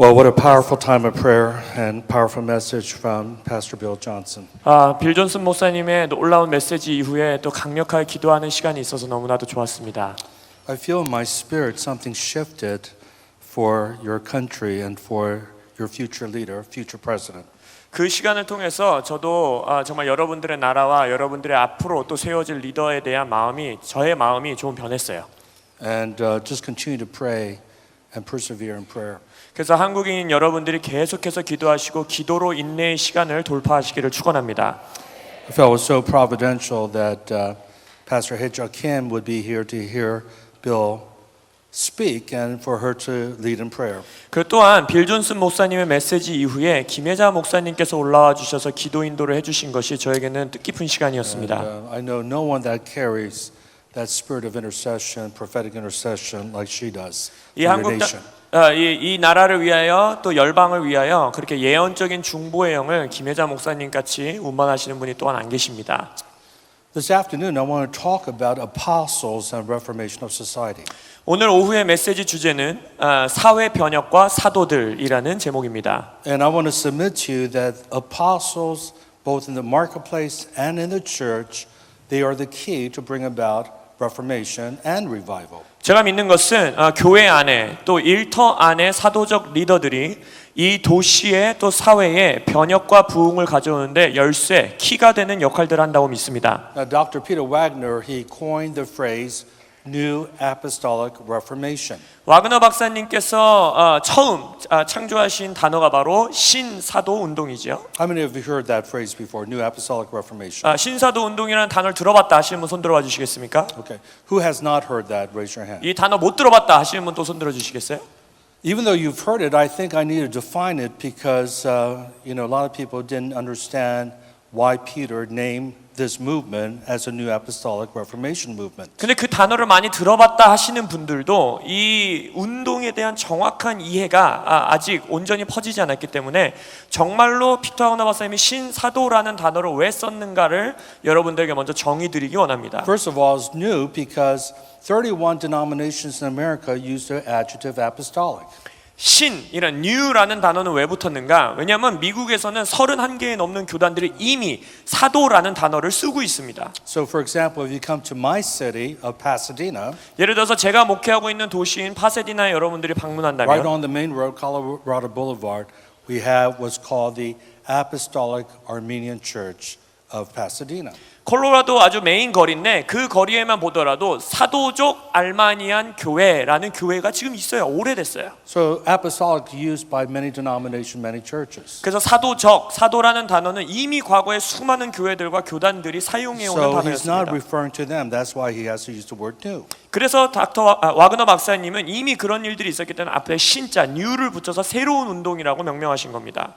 Well, what a powerful time of prayer and powerful message from Pastor Bill Johnson. 빌 존슨 목사님의 놀라운 메시지 이후에 또 강력하게 기도하는 시간이 있어서 너무나도 좋았습니다. I feel in my spirit something shifted for your country and for your future leader, future president. 그 시간을 통해서 저도 정말 여러분들의 나라와 여러분들의 앞으로 또 세워질 리더에 대한 저의 마음이 좀 변했어요. And just continue to pray and persevere in prayer. 그래서 한국인 여러분들이 계속해서 기도하시고 기도로 인내의 시간을 돌파하시기를 축원합니다. I felt it was so providential that Pastor Hae-ja Kim would be here to hear Bill speak and for her to lead in prayer. 그 또한 빌 존슨 목사님의 메시지 이후에 김혜자 목사님께서 올라와 주셔서 기도 인도를 해주신 것이 저에게는 뜻깊은 시간이었습니다. And, I know no one that carries that spirit of intercession, prophetic intercession, like she does 이 for your 한국 nation. 이 나라를 위하여 또 열방을 위하여 그렇게 예언적인 중보의 영을 김혜자 목사님 같이 운반하시는 분이 또한 안 계십니다. This afternoon, I want to talk about apostles and reformation of society. 오늘 오후의 메시지 주제는 사회 변혁과 사도들이라는 제목입니다. And I want to submit to you that apostles, both in the marketplace and in the church, they are the key to bring about reformation and revival. 제가 믿는 것은 교회 안에 또 일터 안에 사도적 리더들이 이 도시의 또 사회에 변혁과 부흥을 가져오는데 열쇠, 키가 되는 역할들을 한다고 믿습니다. Now, Dr. Peter Wagner, he coined the phrase New Apostolic Reformation. 와그너 박사님께서 처음 창조하신 단어가 바로 신사도 운동이죠. How many of you heard that phrase before? New Apostolic Reformation. 신사도 운동이라는 단어를 들어봤다 하시는 분 손 들어봐 주시겠습니까? Okay. Who has not heard that? Raise your hand. 이 단어 못 들어봤다 하시는 분 또 손 들어 주시겠어요? Even though you've heard it, I think I need to define it because a lot of people didn't understand why Peter named this movement as a New Apostolic Reformation movement. 근데 그 단어를 많이 들어봤다 하시는 분들도 이 운동에 대한 정확한 이해가 아직 온전히 퍼지지 않았기 때문에 정말로 피터 와그너 박사님이 신사도라는 단어를 왜 썼는가를 여러분들에게 먼저 정의드리기 원합니다. First of all, it's new because 31 denominations in America use the adjective apostolic. 신이란 new라는 단어는 왜 붙었는가? 왜냐하면 미국에서는 31개에 넘는 교단들이 이미 사도라는 단어를 쓰고 있습니다. So for example, if you come to my city of Pasadena, 예를 들어서 제가 목회하고 있는 도시인 파세디나에 여러분들이 방문한다면 right on the main road, Colorado Boulevard, we have what's called the Apostolic Armenian Church of Pasadena. 콜로라도 아주 메인 거리인데 그 거리에만 보더라도 사도족 알마니안 교회라는 교회가 지금 있어요. 오래됐어요. So apostolic used by many denominations, many churches. 그래서 사도라는 단어는 이미 과거에 수많은 교회들과 교단들이 사용해오는 So he's not 단어였습니다. referring to them. That's why he has to use the word new. 그래서 와그너 박사님은 이미 그런 일들이 있었기 때문에 앞에 신자 new를 붙여서 새로운 운동이라고 명명하신 겁니다.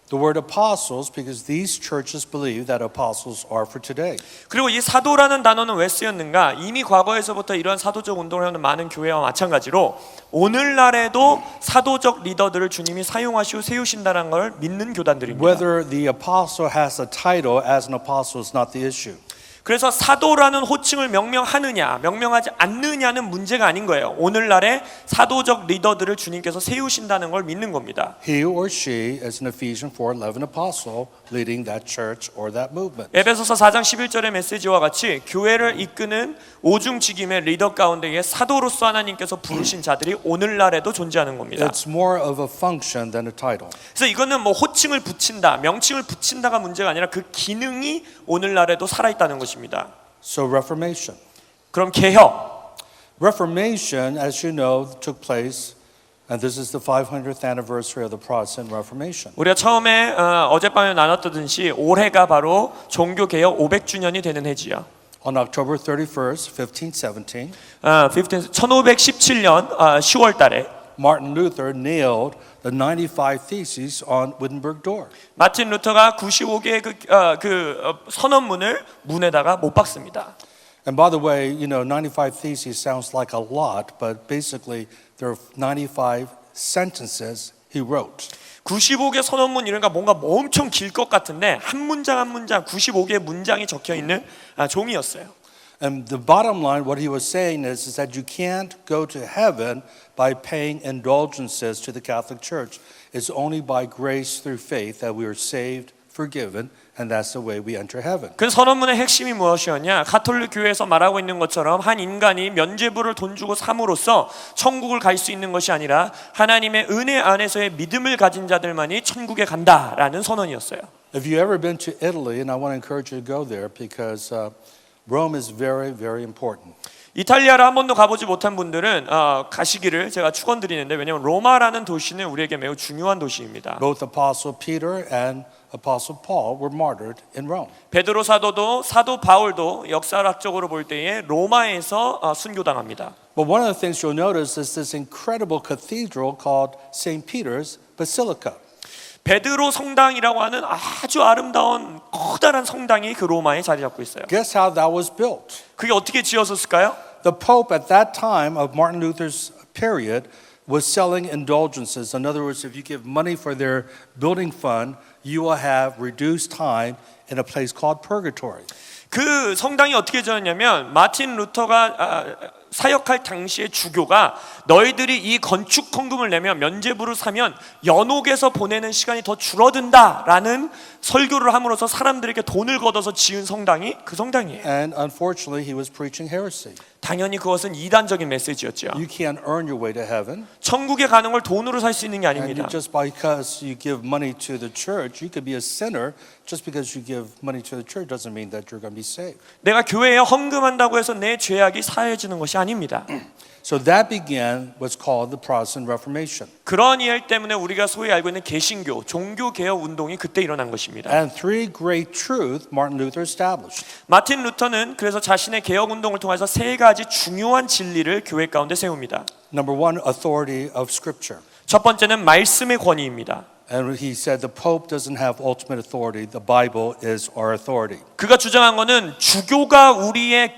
The word apostles, because these churches believe that apostles are for today. 그리고 이 사도라는 단어는 왜 쓰였는가? 이미 과거에서부터 이런 사도적 운동을 하는 많은 교회와 마찬가지로 오늘날에도 사도적 리더들을 주님이 사용하시고 세우신다는 걸 믿는 교단들입니다. Whether the apostle has a title as an apostle is not the issue. 그래서 사도라는 호칭을 명명하느냐 명명하지 않느냐는 문제가 아닌 거예요. 오늘날의 사도적 리더들을 주님께서 세우신다는 걸 믿는 겁니다. He or she is an Ephesians 4:11 apostle leading that church or that movement. 에베소서 4장 11절의 메시지와 같이 교회를 이끄는 오중직임의 리더 가운데에 사도로서 하나님께서 부르신 자들이 오늘날에도 존재하는 겁니다. It's more of a function than a title. 그래서 이거는 뭐 호칭을 붙인다, 명칭을 붙인다가 문제가 아니라 그 기능이 오늘날에도 살아있다는 것입니다. So Reformation. 그럼 개혁. Reformation, as you know, took place, and this is the 500th anniversary of the Protestant Reformation. 우리가 처음에 어젯밤에 나눴듯이 올해가 바로 종교 개혁 500주년이 되는 해지요. On October 31st, 1517, 1517년 10월 달에 Martin Luther nailed the 95 Theses on Wittenberg door. 마틴 루터가 95개의 그 선언문을 문에다가 못 박습니다. And by the way, 95 Theses sounds like a lot, but basically there are 95 sentences he wrote. 95개 선언문 이런가 뭔가 엄청 길 것 같은데 한 문장 한 문장 95개의 문장이 적혀 있는 종이었어요. And the bottom line, what he was saying is that you can't go to heaven by paying indulgences to the Catholic Church. It's only by grace through faith that we are saved, forgiven, and that's the way we enter heaven. 그 선언문의 핵심이 무엇이었냐? 가톨릭 교회에서 말하고 있는 것처럼 한 인간이 면죄부를 돈 주고 삼으로써 천국을 갈 수 있는 것이 아니라 하나님의 은혜 안에서의 믿음을 가진 자들만이 천국에 간다라는 선언이었어요. If you've ever been to Italy, and I want to encourage you to go there because Rome is very, very important. 이탈리아를 한 번도 가보지 못한 분들은 가시기를 제가 축원드리는데 왜냐하면 로마라는 도시는 우리에게 매우 중요한 도시입니다. Both Apostle Peter and Apostle Paul were martyred in Rome. 베드로 사도도 사도 바울도 역사학적으로 볼 때에 로마에서 순교당합니다. But one of the things you'll notice is this incredible cathedral called St. Peter's Basilica. 베드로 성당이라고 하는 아주 아름다운 커다란 성당이 그 로마에 자리 잡고 있어요. Guess how that was built? 그게 어떻게 지어졌을까요? The Pope at that time of Martin Luther's period was selling indulgences. In other words, if you give money for their building fund, you will have reduced time in a place called purgatory. 그 성당이 어떻게 지었냐면 마틴 루터가 사역할 당시의 주교가 너희들이 이 건축 헌금을 내면 면죄부를 사면 연옥에서 보내는 시간이 더 줄어든다라는 설교를 함으로써 사람들에게 돈을 걷어서 지은 성당이 그 성당이에요. And unfortunately, he was preaching heresy. 당연히 그것은 이단적인 메시지였죠. You can't earn your way to heaven. 천국에 가는 걸 돈으로 살 수 있는 게 And 아닙니다. just because you give money to the church, you could be a sinner. Just because you give money to the church doesn't mean that you're going to be saved. 내가 교회에 헌금한다고 해서 내 죄악이 사해지는 것이 아닙니다. So that began what's called the Protestant Reformation. 그런 이해 때문에 우리가 소위 알고 있는 개신교, 종교 개혁 운동이 그때 일어난 것입니다. And three great truths Martin Luther established. 마틴 루터는 그래서 자신의 개혁 운동을 통해서 세 가지 중요한 진리를 교회 가운데 세웁니다. Number one, authority of Scripture. 첫 번째는 말씀의 권위입니다. And he said the Pope doesn't have ultimate authority. The Bible is our authority. 그가 주장한 것은 주교가 우리의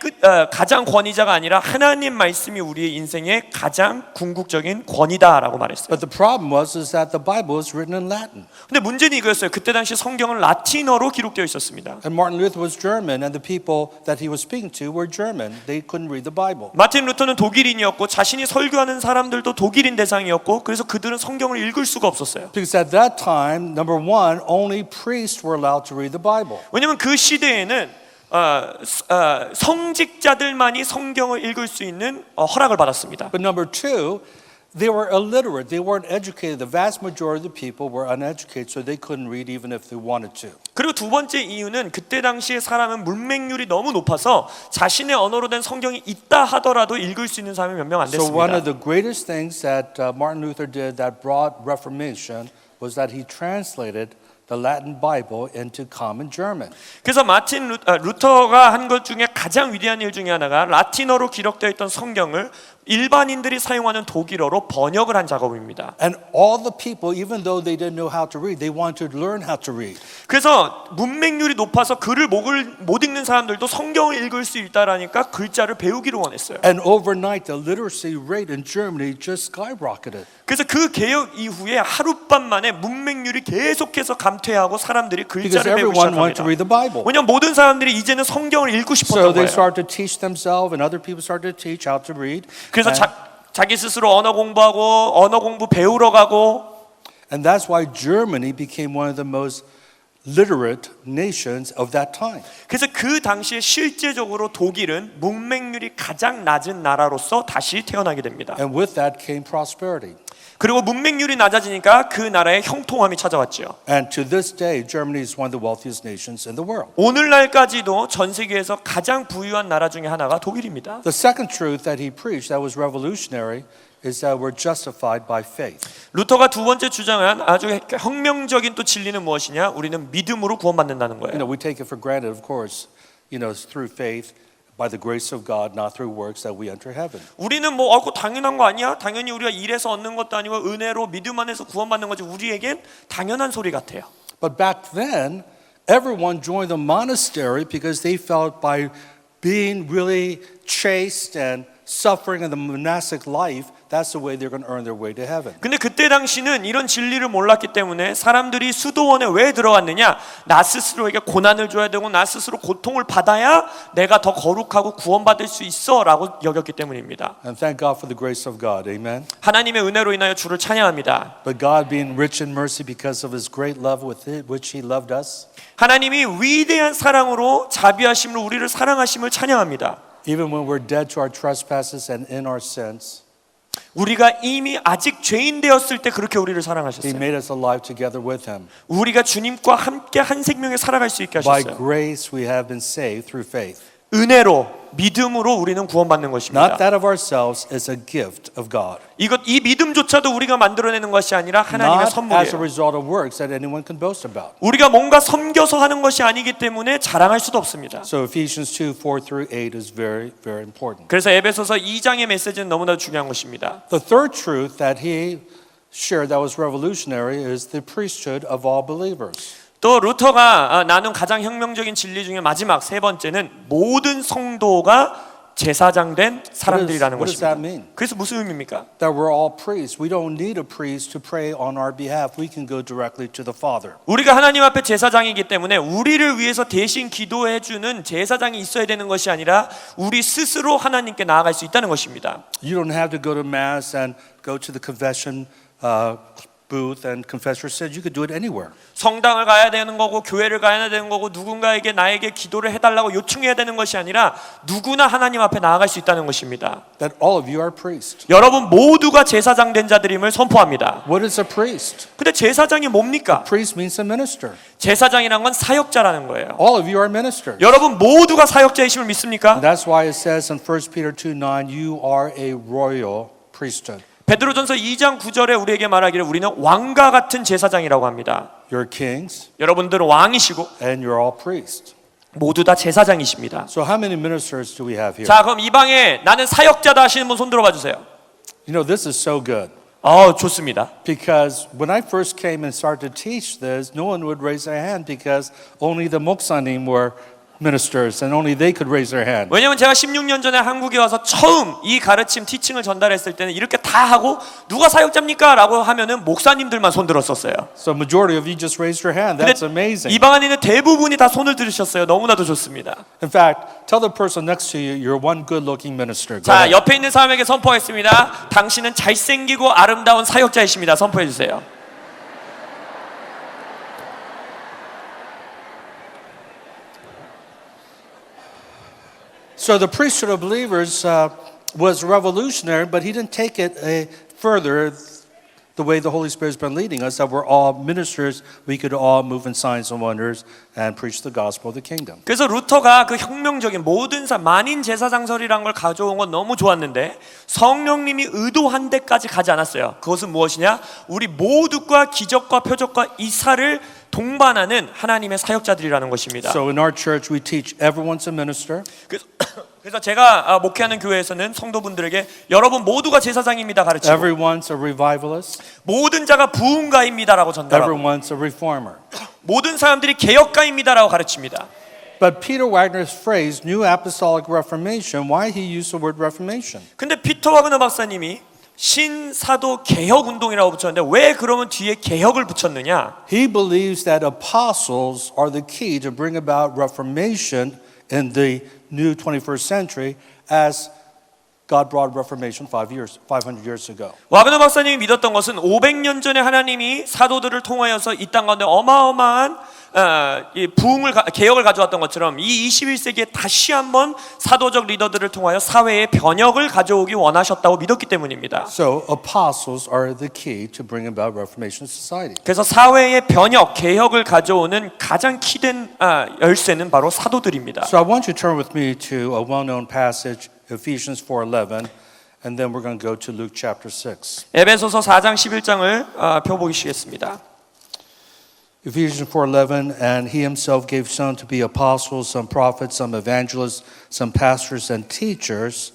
가장 권위자가 아니라 하나님 말씀이 우리의 인생의 가장 궁극적인 권위다라고 말했어요. But the problem was that the Bible is written in Latin. 근데 문제는 이거였어요. 그때 당시 성경은 라틴어로 기록되어 있었습니다. And Martin Luther was German, and the people that he was speaking to were German. They couldn't read the Bible. 마틴 루터는 독일인이었고 자신이 설교하는 사람들도 독일인 대상이었고 그래서 그들은 성경을 읽을 수가 없었어요. Because at that time, number one, only priests were allowed to read the Bible. 왜냐하면 그 시대에는 성직자들만이 성경을 읽을 수 있는 허락을 받았습니다. But number two, they were illiterate. They weren't educated. The vast majority of the people were uneducated, so they couldn't read even if they wanted to. 그리고 두 번째 이유는 그때 당시의 사람은 문맹률이 너무 높아서 자신의 언어로 된 성경이 있다 하더라도 읽을 수 있는 사람이 몇 명 안 So one 됐습니다. of the greatest things that Martin Luther did that brought Reformation was that he translated the Latin Bible into common German. 그래서 마틴 루터가 한 것 중에 가장 위대한 일 중에 하나가 라틴어로 기록되어 있던 성경을 일반인들이 사용하는 독일어로 번역을 한 작업입니다. And all the people, even though they didn't know how to read, they wanted to learn how to read. 그래서 문맹률이 높아서 글을 못 읽는 사람들도 성경을 읽을 수 있다라니까 글자를 배우기를 원했어요. And overnight, the literacy rate in Germany just skyrocketed. 그래서 그 개혁 이후에 하룻밤 만에 문맹률이 계속해서 감퇴하고 사람들이 Because 글자를 배우기 everyone wanted to 시작합니다. read the Bible. 왜냐하면 모든 사람들이 이제는 성경을 읽고 So 싶었던 they 거예요. started to teach themselves, and other people started to teach how to read. 그래서 자기 스스로 언어 공부하고 언어 공부 배우러 가고 And that's why Germany became one of the most literate nations of that time. 그래서 그 당시에 실제적으로 독일은 문맹률이 가장 낮은 나라로서 다시 태어나게 됩니다. And with that came prosperity. 그리고 문맹률이 낮아지니까 그 나라에 형통함이 찾아왔죠. And to this day, Germany is one of the wealthiest nations in the world. 오늘날까지도 전 세계에서 가장 부유한 나라 중에 하나가 독일입니다. The second truth that he preached that was revolutionary is that we're justified by faith. 루터가 두 번째 주장한 아주 혁명적인 또 진리는 무엇이냐? 우리는 믿음으로 구원받는다는 You 거예요. know, we take it for granted, of course, through faith, by the grace of God, not through works that we enter heaven. 우리는 뭐 그거 당연한 거 아니야? 당연히 우리가 일해서 얻는 것도 아니고 은혜로 믿음 안에서 구원받는 거지. 우리에겐 당연한 소리 같아요. But back then, everyone joined the monastery because they felt by being really chaste and suffering in the monastic life that's the way they're going to earn their way to heaven. 근데 그때 당시는 이런 진리를 몰랐기 때문에 사람들이 수도원에 왜 들어갔느냐? 나 스스로에게 고난을 줘야 되고 나 스스로 고통을 받아야 내가 더 거룩하고 구원받을 수 있어라고 여겼기 때문입니다. And thank God for the grace of God. Amen. 하나님의 은혜로 인하여 주를 찬양합니다. But God, being rich in mercy because of His great love with which He loved us, 하나님이 위대한 사랑으로 자비하심으로 우리를 사랑하심을 찬양합니다. even when we're dead to our trespasses and in our sins, 우리가 이미 아직 죄인 되었을 때 그렇게 우리를 He 사랑하셨어요. made us alive together with Him. 우리가 주님과 함께 한 생명에 살아갈 수 있게 By 하셨어요. grace we have been saved through faith. 은혜로 믿음으로 우리는 구원받는 것입니다. Not that of ourselves, is a gift of God. 이 믿음조차도 우리가 만들어내는 것이 아니라 하나님의 Not as a 선물이에요. result of works that anyone can boast about. 우리가 뭔가 섬겨서 하는 것이 아니기 때문에 자랑할 수도 없습니다. So Ephesians 2:4-8 is very, very important. 그래서 에베소서 2장의 메시지는 너무나 중요한 것입니다. The third truth that he shared that was revolutionary is the priesthood of all believers. 또 루터가 나눈 가장 혁명적인 진리 중에 마지막 세 번째는 모든 성도가 제사장된 사람들이라는 What does that 것입니다. mean? 그래서 무슨 의미입니까? That we're all priests. We don't need a priest to pray on our behalf. We can go directly to the Father. 우리가 하나님 앞에 제사장이기 때문에 우리를 위해서 대신 기도해 주는 제사장이 있어야 되는 것이 아니라 우리 스스로 하나님께 나아갈 수 있다는 것입니다. You don't have to go to Mass and go to the confession booth and confess your sins. You could do it anywhere. 성당을 가야 되는 거고 교회를 가야 되는 거고 누군가에게 나에게 기도를 해달라고 요청해야 되는 것이 아니라 누구나 하나님 앞에 나아갈 수 있다는 것입니다. That all of you are priests. 여러분 모두가 제사장 된 자들임을 선포합니다. What is a priest? 근데 제사장이 뭡니까? Priest means a minister. 제사장이란 건 사역자라는 거예요. All of you are ministers. 여러분 모두가 사역자이심을 믿습니까? That's why it says in 1 Peter 2:9, you are a royal priesthood. 베드로전서 2장 9절에 우리에게 말하기를 우리는 왕과 같은 제사장이라고 합니다. You're kings 여러분들은 왕이시고 and you're all priests. 모두 다 제사장이십니다. So how many ministers do we have here? 자, 그럼 이 방에 나는 사역자다 하시는 분 손 들어봐 주세요. You know, this is so good. 좋습니다. Because when I first came and started to teach this, no one would raise their hand because only the 목사님 were ministers and only they could raise their hand. 왜냐면 제가 16년 전에 한국에 와서 처음 이 가르침 티칭을 전달했을 때는 이렇게 다 하고 누가 사역자입니까? 라고 하면은 목사님들만 손 들었었어요. So majority of you just raised your hand. That's amazing. 이 방 안에 있는 대부분이 다 손을 들으셨어요. 너무나도 좋습니다. In fact, tell the person next to you, you're one good-looking minister. Go 자, ahead. 옆에 있는 사람에게 선포하겠습니다. 당신은 잘생기고 아름다운 사역자이십니다. 선포해 주세요. So the priesthood of believers was revolutionary, but he didn't take it further the way the Holy Spirit's been leading us, that we're all ministers, we could all move in signs and wonders and preach the gospel of the kingdom. 그래서 루터가 그 혁명적인 모든 만인 제사장설이란 걸 가져온 건 너무 좋았는데 성령님이 의도한 데까지 가지 않았어요. 그것은 무엇이냐? 우리 모두가 기적과 표적과 이사를 동반하는 하나님의 사역자들이라는 것입니다. So in our church, we teach everyone's a minister. 그래서 제가 목회하는 교회에서는 성도분들에게 여러분 모두가 제사장입니다 가르치고 Everyone's a revivalist. 모든 자가 부흥가입니다라고 전달하고 Everyone's a reformer. 모든 사람들이 개혁가입니다라고 가르칩니다. But Peter Wagner's phrase, New Apostolic Reformation, why he used the word Reformation? 근데 피터 와그너 박사님이 신사도 개혁 운동이라고 붙였는데 왜 그러면 뒤에 개혁을 붙였느냐? He believes that apostles are the key to bring about Reformation in the new 21st century as God brought Reformation 500 years ago. 와그너 박사님이 믿었던 것은 500년 전에 하나님이 사도들을 통하여서 이 땅 가운데 어마어마한 이 개혁을 가져왔던 것처럼 이 21세기에 다시 한번 사도적 리더들을 통하여 사회의 변혁을 가져오기 원하셨다고 믿었기 때문입니다. So apostles are the key to bring about Reformation society. 그래서 사회의 변혁, 개혁을 가져오는 가장 키된 열쇠는 바로 사도들입니다. So I want you to turn with me to a well-known passage, Ephesians 4:11, and then we're going to go to Luke chapter 6. 에베소서 4장 11장을 펴보시겠습니다. Ephesians 4:11, and he himself gave some to be apostles, some prophets, some evangelists, some pastors and teachers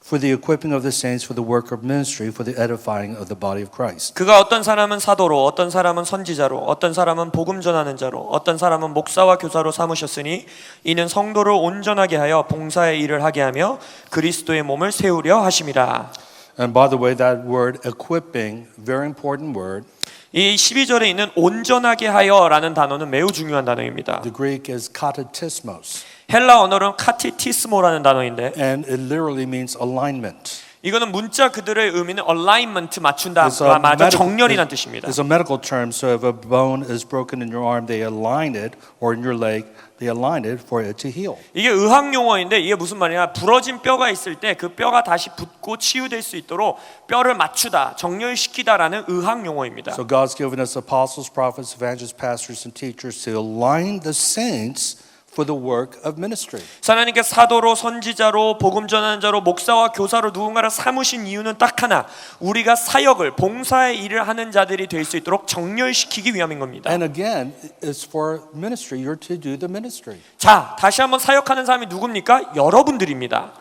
for the equipping of the saints for the work of ministry, for the edifying of the body of Christ. 그가 어떤 사람은 사도로, 어떤 사람은 선지자로, 어떤 사람은 복음 전하는 자로, 어떤 사람은 목사와 교사로 삼으셨으니 이는 성도를 온전하게 하여 봉사의 일을 하게 하며 그리스도의 몸을 세우려 하심이라. And by the way, that word equipping, very important word. 이 12절에 있는 온전하게 하여라는 단어는 매우 중요한 단어입니다. The Greek is katatismos, 헬라 언어로는 카티티스모라는 단어인데 and it literally means alignment. 이거는 문자 그들의 의미는 alignment 맞춘다, It's a 맞아 medical- 정렬이란 뜻입니다. It's a medical term. So if a bone is broken in your arm, they align it, or in your leg, they align it for it to heal. 이게 의학 용어인데 이게 무슨 말이냐? 부러진 뼈가 있을 때 그 뼈가 다시 붙고 치유될 수 있도록 뼈를 맞추다, 정렬시키다라는 의학 용어입니다. So God's given us apostles, prophets, evangelists, pastors, and teachers to align the saints for the work of ministry. 하나님께 사도로, 선지자로, 복음 전하는 자로, 목사와 교사로 누군가를 삼으신 이유는 딱 하나, 우리가 사역을, 봉사의 일을 하는 자들이 될 수 있도록 정렬시키기 위함인 겁니다. And again, it's for ministry. You're to do the ministry. 자, 다시 한번 사역하는 사람이 누굽니까? 여러분들입니다.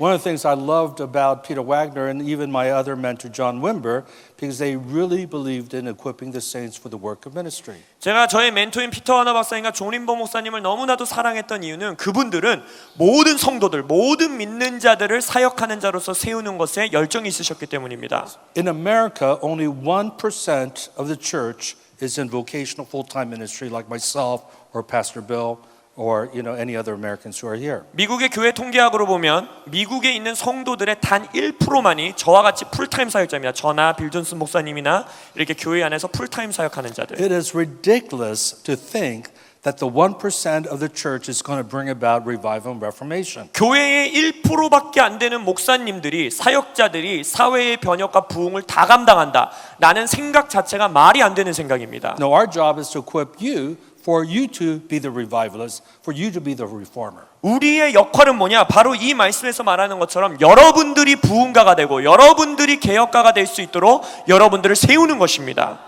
One of the things I loved about Peter Wagner and even my other mentor, John Wimber, because they really believed in equipping the saints for the work of ministry. 제가 저의 멘토인 피터 하나 박사님과 존 림버 목사님을 너무나도 사랑했던 이유는 그분들은 모든 성도들, 모든 믿는 자들을 사역하는 자로서 세우는 것에 열정이 있으셨기 때문입니다. In America, only 1% of the church is in vocational full-time ministry like myself or Pastor Bill or any other Americans who are here. 미국의 교회 통계학으로 보면 미국에 있는 성도들의 단 1%만이 저와 같이 풀타임 사역자입니다. 저나 빌 존슨 목사님이나 이렇게 교회 안에서 풀타임 사역하는 자들. It is ridiculous to think that the 1% of the church is going to bring about revival and reformation. 교회의 1%밖에 안 되는 목사님들이, 사역자들이 사회의 변혁과 부흥을 다 감당한다. 라는 생각 자체가 말이 안 되는 생각입니다. No, our job is to equip you for you to be the revivalist, for you to be the reformer. 우리의 역할은 뭐냐? 바로 이 말씀에서 말하는 것처럼 여러분들이 부흥가가 되고 여러분들이 개혁가가 될 수 있도록 여러분들을 세우는 것입니다.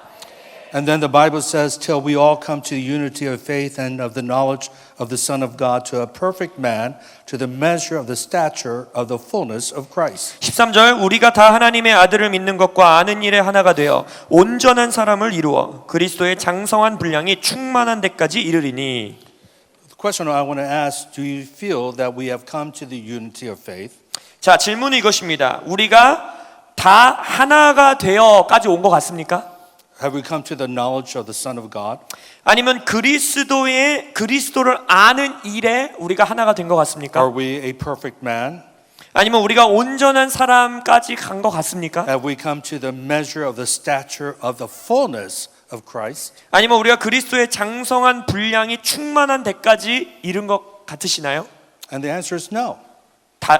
And then the Bible says, till we all come to the unity of faith and of the knowledge of the Son of God, to a perfect man, to the measure of the stature of the fullness of Christ. 13절 우리가 다 하나님의 아들을 믿는 것과 아는 일에 하나가 되어 온전한 사람을 이루어 그리스도의 장성한 분량이 충만한 데까지 이르리니. The question I want to ask, do you feel that we have come to the unity of faith? 자, 질문은 이것입니다. 우리가 다 하나가 되어까지 온 것 같습니까? Have we come to the knowledge of the Son of God? 아니면 그리스도를 아는 일에 우리가 하나가 된 것 같습니까? Are we a perfect man? 아니면 우리가 온전한 사람까지 간 것 같습니까? Have we come to the measure of the stature of the fullness of Christ? 아니면 우리가 그리스도의 장성한 분량이 충만한 데까지 이른 것 같으시나요? And the answer is no.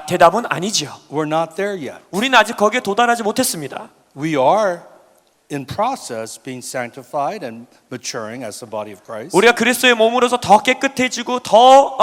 대답은 아니지요. We're not there yet. 우리는 아직 거기에 도달하지 못했습니다. We are in process being sanctified and maturing as the body of Christ. 우리가 그리스도의 몸으로서 더 깨끗해지고 더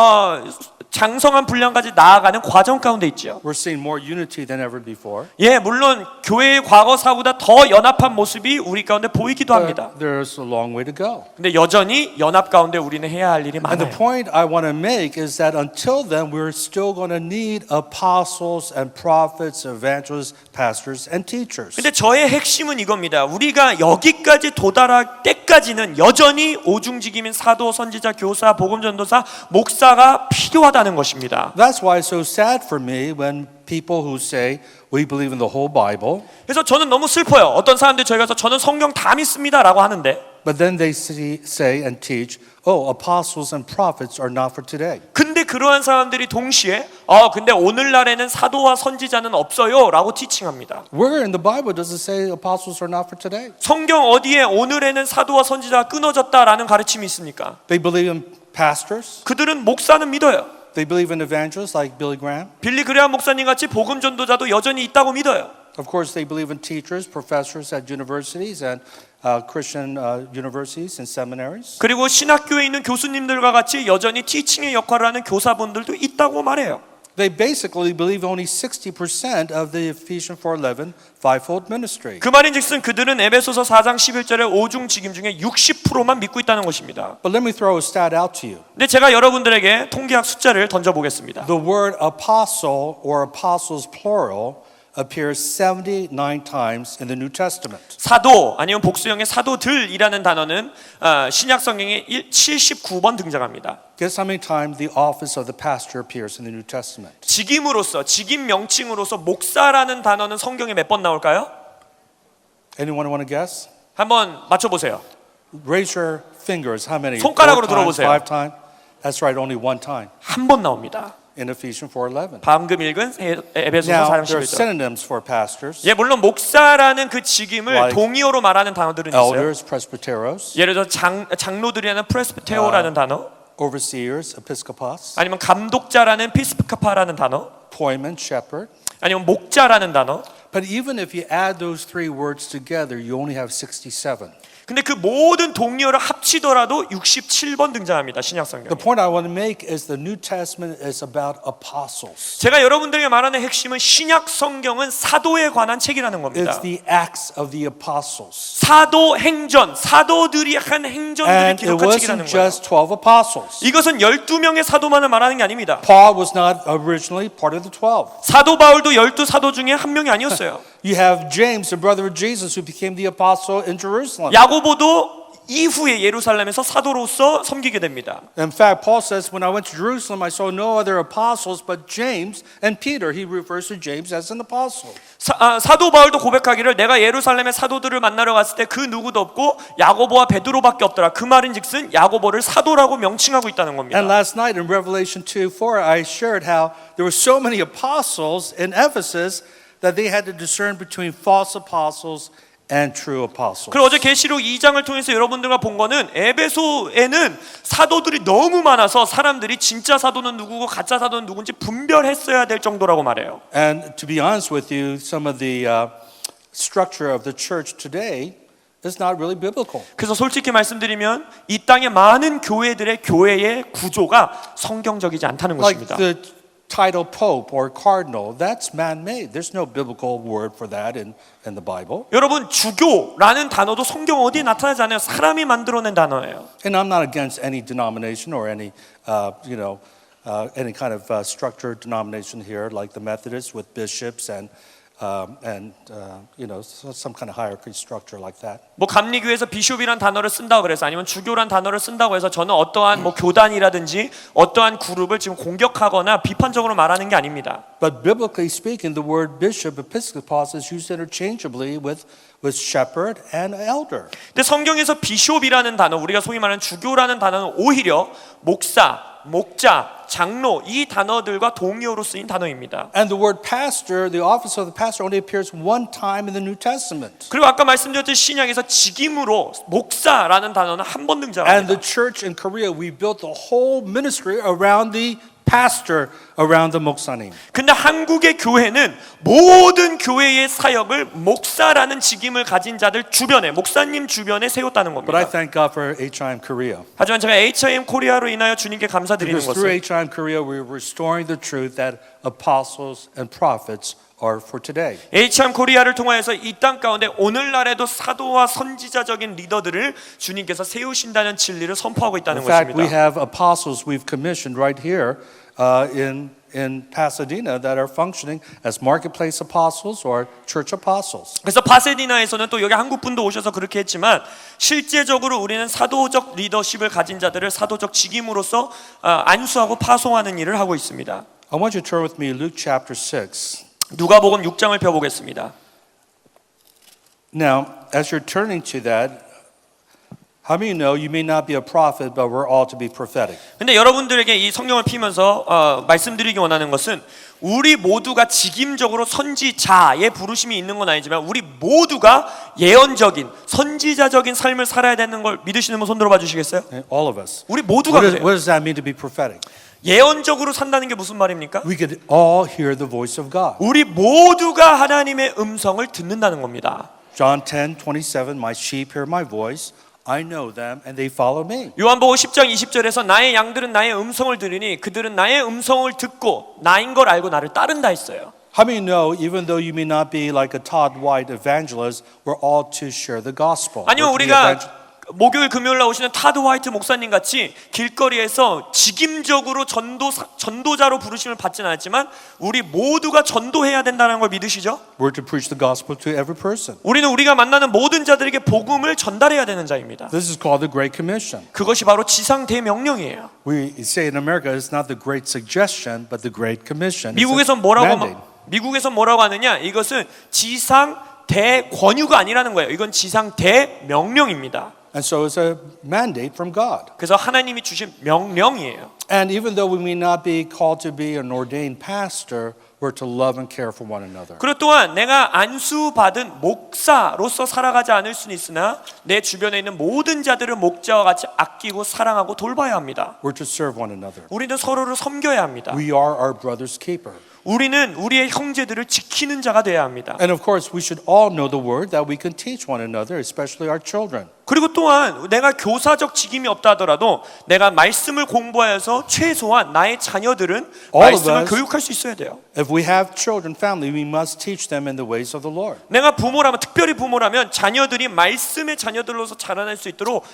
장성한 분량까지 나아가는 과정 가운데 있죠. We're seeing more unity than ever before. 예, 물론 교회의 과거사보다 더 연합한 모습이 우리 가운데 보이기도 합니다. But there's a long way to go. 근데 여전히 연합 가운데 우리는 해야 할 일이 And the 많아요. point I want to make is that until then, we're still going to need apostles and prophets, evangelists, pastors, and teachers. 근데 저의 핵심은 이겁니다. 우리가 여기까지 도달할 때까지는 여전히 오중직임인 사도, 선지자, 교사, 복음전도사, 목사가 필요하다는 것입니다. That's why it's so sad for me when people who say we believe in the whole Bible, 그래서 저는 너무 슬퍼요. 어떤 사람들이 저희 가서 저는 성경 다 믿습니다라고 하는데 but then they say and teach, oh, apostles and prophets are not for today. 근데 그러한 사람들이 동시에 근데 오늘날에는 사도와 선지자는 없어요라고 티칭합니다. Where in the Bible does it say apostles are not for today? 성경 어디에 오늘에는 사도와 선지자가 끊어졌다라는 가르침이 있습니까? They believe in pastors. 그들은 목사는 믿어요. They believe in evangelists like Billy Graham. 빌리 그레함 목사님 같이 복음 전도자도 여전히 있다고 믿어요. Of course, they believe in teachers, professors at universities and Christian universities and seminaries. 그리고 신학교에 있는 교수님들과 같이 여전히 티칭의 역할을 하는 교사분들도 있다고 말해요. They basically believe only 60% of the Ephesians 4:11 fivefold ministry. 그 말인즉슨 그들은 에베소서 4장 11절의 오중직임 중에 60%만 믿고 있다는 것입니다. But let me throw a stat out to you. 근데 제가 여러분들에게 통계학 숫자를 던져보겠습니다. The word apostle or apostles plural appears 79 times in the New Testament. 사도 아니면 복수형의 사도들이라는 단어는 신약 성경에 79번 등장합니다. Guess how many times the office of the pastor appears in the New Testament? 직임으로서, 직임 명칭으로서 목사라는 단어는 성경에 몇 번 나올까요? Anyone want to guess? 한번 맞춰보세요. Raise your fingers. How many? 손가락으로 4 times, 들어보세요. 5 times? That's right, only one time 한 번 나옵니다. in Ephesians 4:11. 방금 읽은 에베소서 Now, 4장 there are 11절. synonyms for pastors. 예, 물론 목사라는 그 직임을 Like 동의어로 말하는 단어들은 있어요. Elders, presbyteros, 예를 들어 장로들이라는 프레스비테오라는 단어, overseers, episkopos, 아니면 감독자라는 피스카파라는 단어, poimen, shepherd. 아니면 목자라는 단어. But even if you add those three words together, you only have 67. 근데 그 모든 동의어를 합치더라도 67번 등장합니다. 신약 성경에. The point I want to make is the New Testament is about apostles. 제가 여러분들에게 말하는 핵심은 신약 성경은 사도에 관한 책이라는 겁니다. It's the acts of the apostles. 사도 행전, 사도들이 한 행전들을 And it 기록한 책이라는 wasn't 거예요. just 12 apostles. 이것은 12명의 사도만을 말하는 게 아닙니다. Paul was not originally part of the 12. 사도 바울도 12사도 중에 한 명이 아니었어요. You have James, the brother of Jesus, who became the apostle in Jerusalem. 야고보도 이후에 예루살렘에서 사도로서 섬기게 됩니다. In fact, Paul says, when I went to Jerusalem, I saw no other apostles but James and Peter. He refers to James as an apostle. 사도 바울도 고백하기를 내가 예루살렘의 사도들을 만나러 갔을 때 그 누구도 없고 야고보와 베드로밖에 없더라. 그 말인즉슨 야고보를 사도라고 명칭하고 있다는 겁니다. And last night in Revelation 2:4, I shared how there were so many apostles in Ephesus that they had to discern between false apostles and true apostles. 그리고 어제 계시록 2장을 통해서 여러분들과 본 거는 에베소에는 사도들이 너무 많아서 사람들이 진짜 사도는 누구고 가짜 사도는 누군지 분별했어야 될 정도라고 말해요. And to be honest with you, some of the structure of the church today is not really biblical. 그래서 솔직히 말씀드리면 이 땅의 많은 교회들의 교회의 구조가 성경적이지 않다는 Like 것입니다. the title pope or cardinal, that's man-made. There's no biblical word for that in the Bible. 여러분 주교라는 단어도 성경 어디에 나타나지 않아요. 사람이 만들어낸 단어예요. And I'm not against any denomination or any, any kind of structured denomination here, like the Methodists with bishops and some kind of hierarchy structure like that. 뭐 감리교에서 비숍이란 단어를 쓴다고 그래서 아니면 주교란 단어를 쓴다고 해서 저는 어떠한 뭐 교단이라든지 어떠한 그룹을 지금 공격하거나 비판적으로 말하는 게 아닙니다. But biblically speaking, the word bishop, episcopos is used interchangeably with shepherd and elder. 근데 성경에서 비숍이라는 단어, 우리가 소위 말하는 주교라는 단어는 오히려 목사, 목자, 장로 이 단어들과 동의어로 쓰인 단어입니다. And the word pastor, the office of the pastor only appears one time in the New Testament. 그리고 아까 말씀드렸듯이 신약에서 직임으로 목사라는 단어는 한 번 And 등장합니다. the church in Korea, we built the whole ministry around the pastor, around the 목사님. 근데 한국의 교회는 모든 교회의 사역을 목사라는 직임을 가진 자들 주변에, 목사님 주변에 세웠다는 But I 겁니다. thank God for HIM Korea. 하지만 제가 HIM 코리아로 인하여 주님께 감사드리는 Because through 것은 HIM Korea, we're restoring the truth that apostles and prophets are for today. HIM 코리아를 통하여서 이 땅 가운데 오늘날에도 사도와 선지자적인 리더들을 주님께서 세우신다는 진리를 선포하고 있다는 In fact, we 것입니다. have apostles we've commissioned right here in Pasadena that are functioning as marketplace apostles or church apostles. 그래서 파세디나에서는 또 여기 한국 분도 오셔서 그렇게 했지만 실제적으로 우리는 사도적 리더십을 가진 자들을 사도적 직임으로서 안수하고 파송하는 일을 하고 있습니다. I want you to turn with me Luke chapter 6. 누가복음 6장을 펴보겠습니다. Now, as you're turning to that, how many know you may not be a prophet, but we're all to be prophetic? 근데 여러분들에게 이 성경을 피면서 말씀드리기 원하는 것은 우리 모두가 직임적으로 선지자의 부르심이 있는 건 아니지만 우리 모두가 예언적인 선지자적인 삶을 살아야 되는 걸 믿으시는 분 손 들어봐 주시겠어요? All of us. 우리 모두가 그래요. What does that mean to be prophetic? 예언적으로 산다는 게 무슨 말입니까? We could all hear the voice of God. 우리 모두가 하나님의 음성을 듣는다는 겁니다. John 10:27, my sheep hear my voice. I know them and they follow me. 요한복음 10장 20절에서 나의 양들은 나의 음성을 들으니 그들은 나의 음성을 듣고 나인 걸 알고 나를 따른다 했어요. How many know, even though you may not be like a Todd White evangelist, we're all to share the gospel? 아니면 We're to be 우리가 목요일 금요일 날 오시는 타드 화이트 목사님 같이 길거리에서 직임적으로 전도자로 부르심을 받진 않았지만 우리 모두가 전도해야 된다는 걸 믿으시죠? We're to preach the gospel to every person. 우리는 우리가 만나는 모든 자들에게 복음을 전달해야 되는 자입니다. This is called the Great Commission. 그것이 바로 지상 대명령이에요. We say in America, it's not the Great Suggestion, but the Great Commission. It's 미국에서 a 뭐라고 하느냐? 이것은 지상 대권유가 아니라는 거예요. 이건 지상 대명령입니다. And so it's a mandate from God. 그래서 하나님이 주신 명령이에요. And even though we may not be called to be an ordained pastor, we're to love and care for one another. 그리고 또한 내가 안수받은 목사로서 살아가지 않을 수는 있으나 내 주변에 있는 모든 자들을 목자와 같이 아끼고 사랑하고 돌봐야 합니다. We're to serve one another. 우리는 서로를 섬겨야 합니다. We are our brother's keeper. 우리는 우리의 형제들을 지키는 자가 되어야 합니다. And of course, we should all know the word that we can teach one another, especially our children. 그리고 또한 내가 교사적 직임이 없다 하더라도 내가 말씀을 공부하여서 최소한 나의 자녀들은 말씀을 교육할 수 있어야 돼요. If we have children, family, we must teach them in the ways of the Lord. 내가 부모라면, 특별히 부모라면 자녀들이 말씀의 자녀들로서 자라날 수 있도록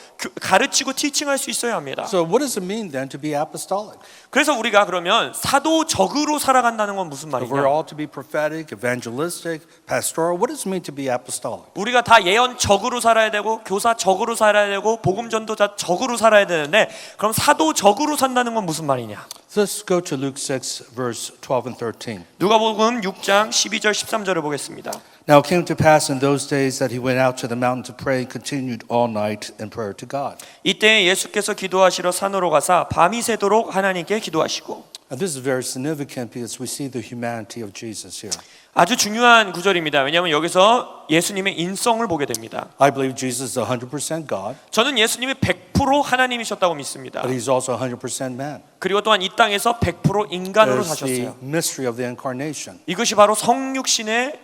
가르치고 티칭할 수 있어야 합니다. So what does it mean then to be apostolic? 그래서 우리가 그러면 사도적으로 살아간다는 건 무슨 If we're 말이냐? all to be prophetic, evangelistic, pastoral, what does it mean to be apostolic? 우리가 다 예언적으로 살아야 되고 교사적으로 살아야 되고 복음 전도자적으로 살아야 되는데 그럼 사도적으로 산다는 건 무슨 말이냐? Let's go to Luke 6, verse 12 and 13. 누가복음 6장 12절 13절을 보겠습니다. Now it came to pass in those days that he went out to the mountain to pray and continued all night in prayer to God. 이때 예수께서 기도하시러 산으로 가사 밤이 새도록 하나님께 기도하시고. And this is very significant because we see the humanity of Jesus here. 아주 중요한 구절입니다. 왜냐하면 여기서 예수님의 인성을 보게 됩니다. I believe Jesus is 100% God, 저는 예수님이 100% 하나님이셨다고 믿습니다. but he's also 100% man. 그리고 또한 이 땅에서 100% 인간으로 There's the 사셨어요. mystery of the incarnation. 이것이 바로 성육신의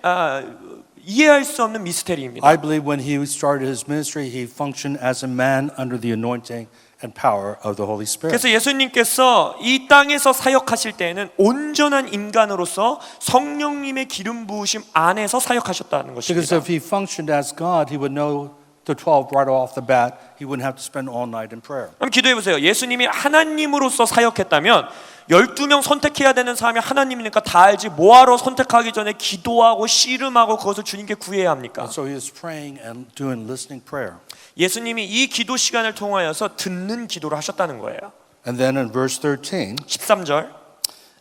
이해할 수 없는 미스테리입니다. I believe when he started his ministry, he functioned as a man under the anointing and power of the Holy Spirit. 그래서 예수님께서 이 땅에서 사역하실 때에는 온전한 인간으로서 성령님의 기름 부으심 안에서 사역하셨다는 Because 것입니다. if he functioned as God, he would know the 12 right off the bat. He wouldn't have to spend all night in prayer. 그럼 기도해 보세요. 예수님이 하나님으로서 사역했다면 12명 선택해야 되는 사람이 하나님이니까 다 알지 뭐하러 선택하기 전에 기도하고 씨름하고 그것을 주님께 구해야 합니까? So he was praying and doing listening prayer. 예수님이 이 기도 시간을 통하여서 듣는 기도를 하셨다는 거예요. And then in verse 13, 13절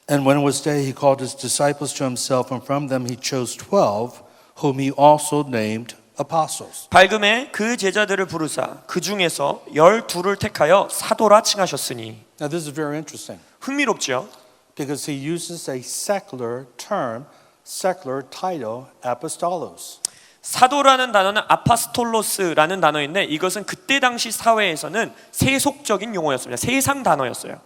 and when it was day, he called his disciples to himself, and from them he chose 12, whom he also named apostles. 밝음에 그 제자들을 부르사 그 중에서 12를 택하여 사도라 칭하셨으니. Now this is very interesting 흥미롭죠? because he uses a secular term, secular title, apostolos. 사도라는 단어는 아파스톨로스라는 단어인데 이것은 그때 당시 사회에서는 세속적인 용어였습니다. 세상 단어였어요.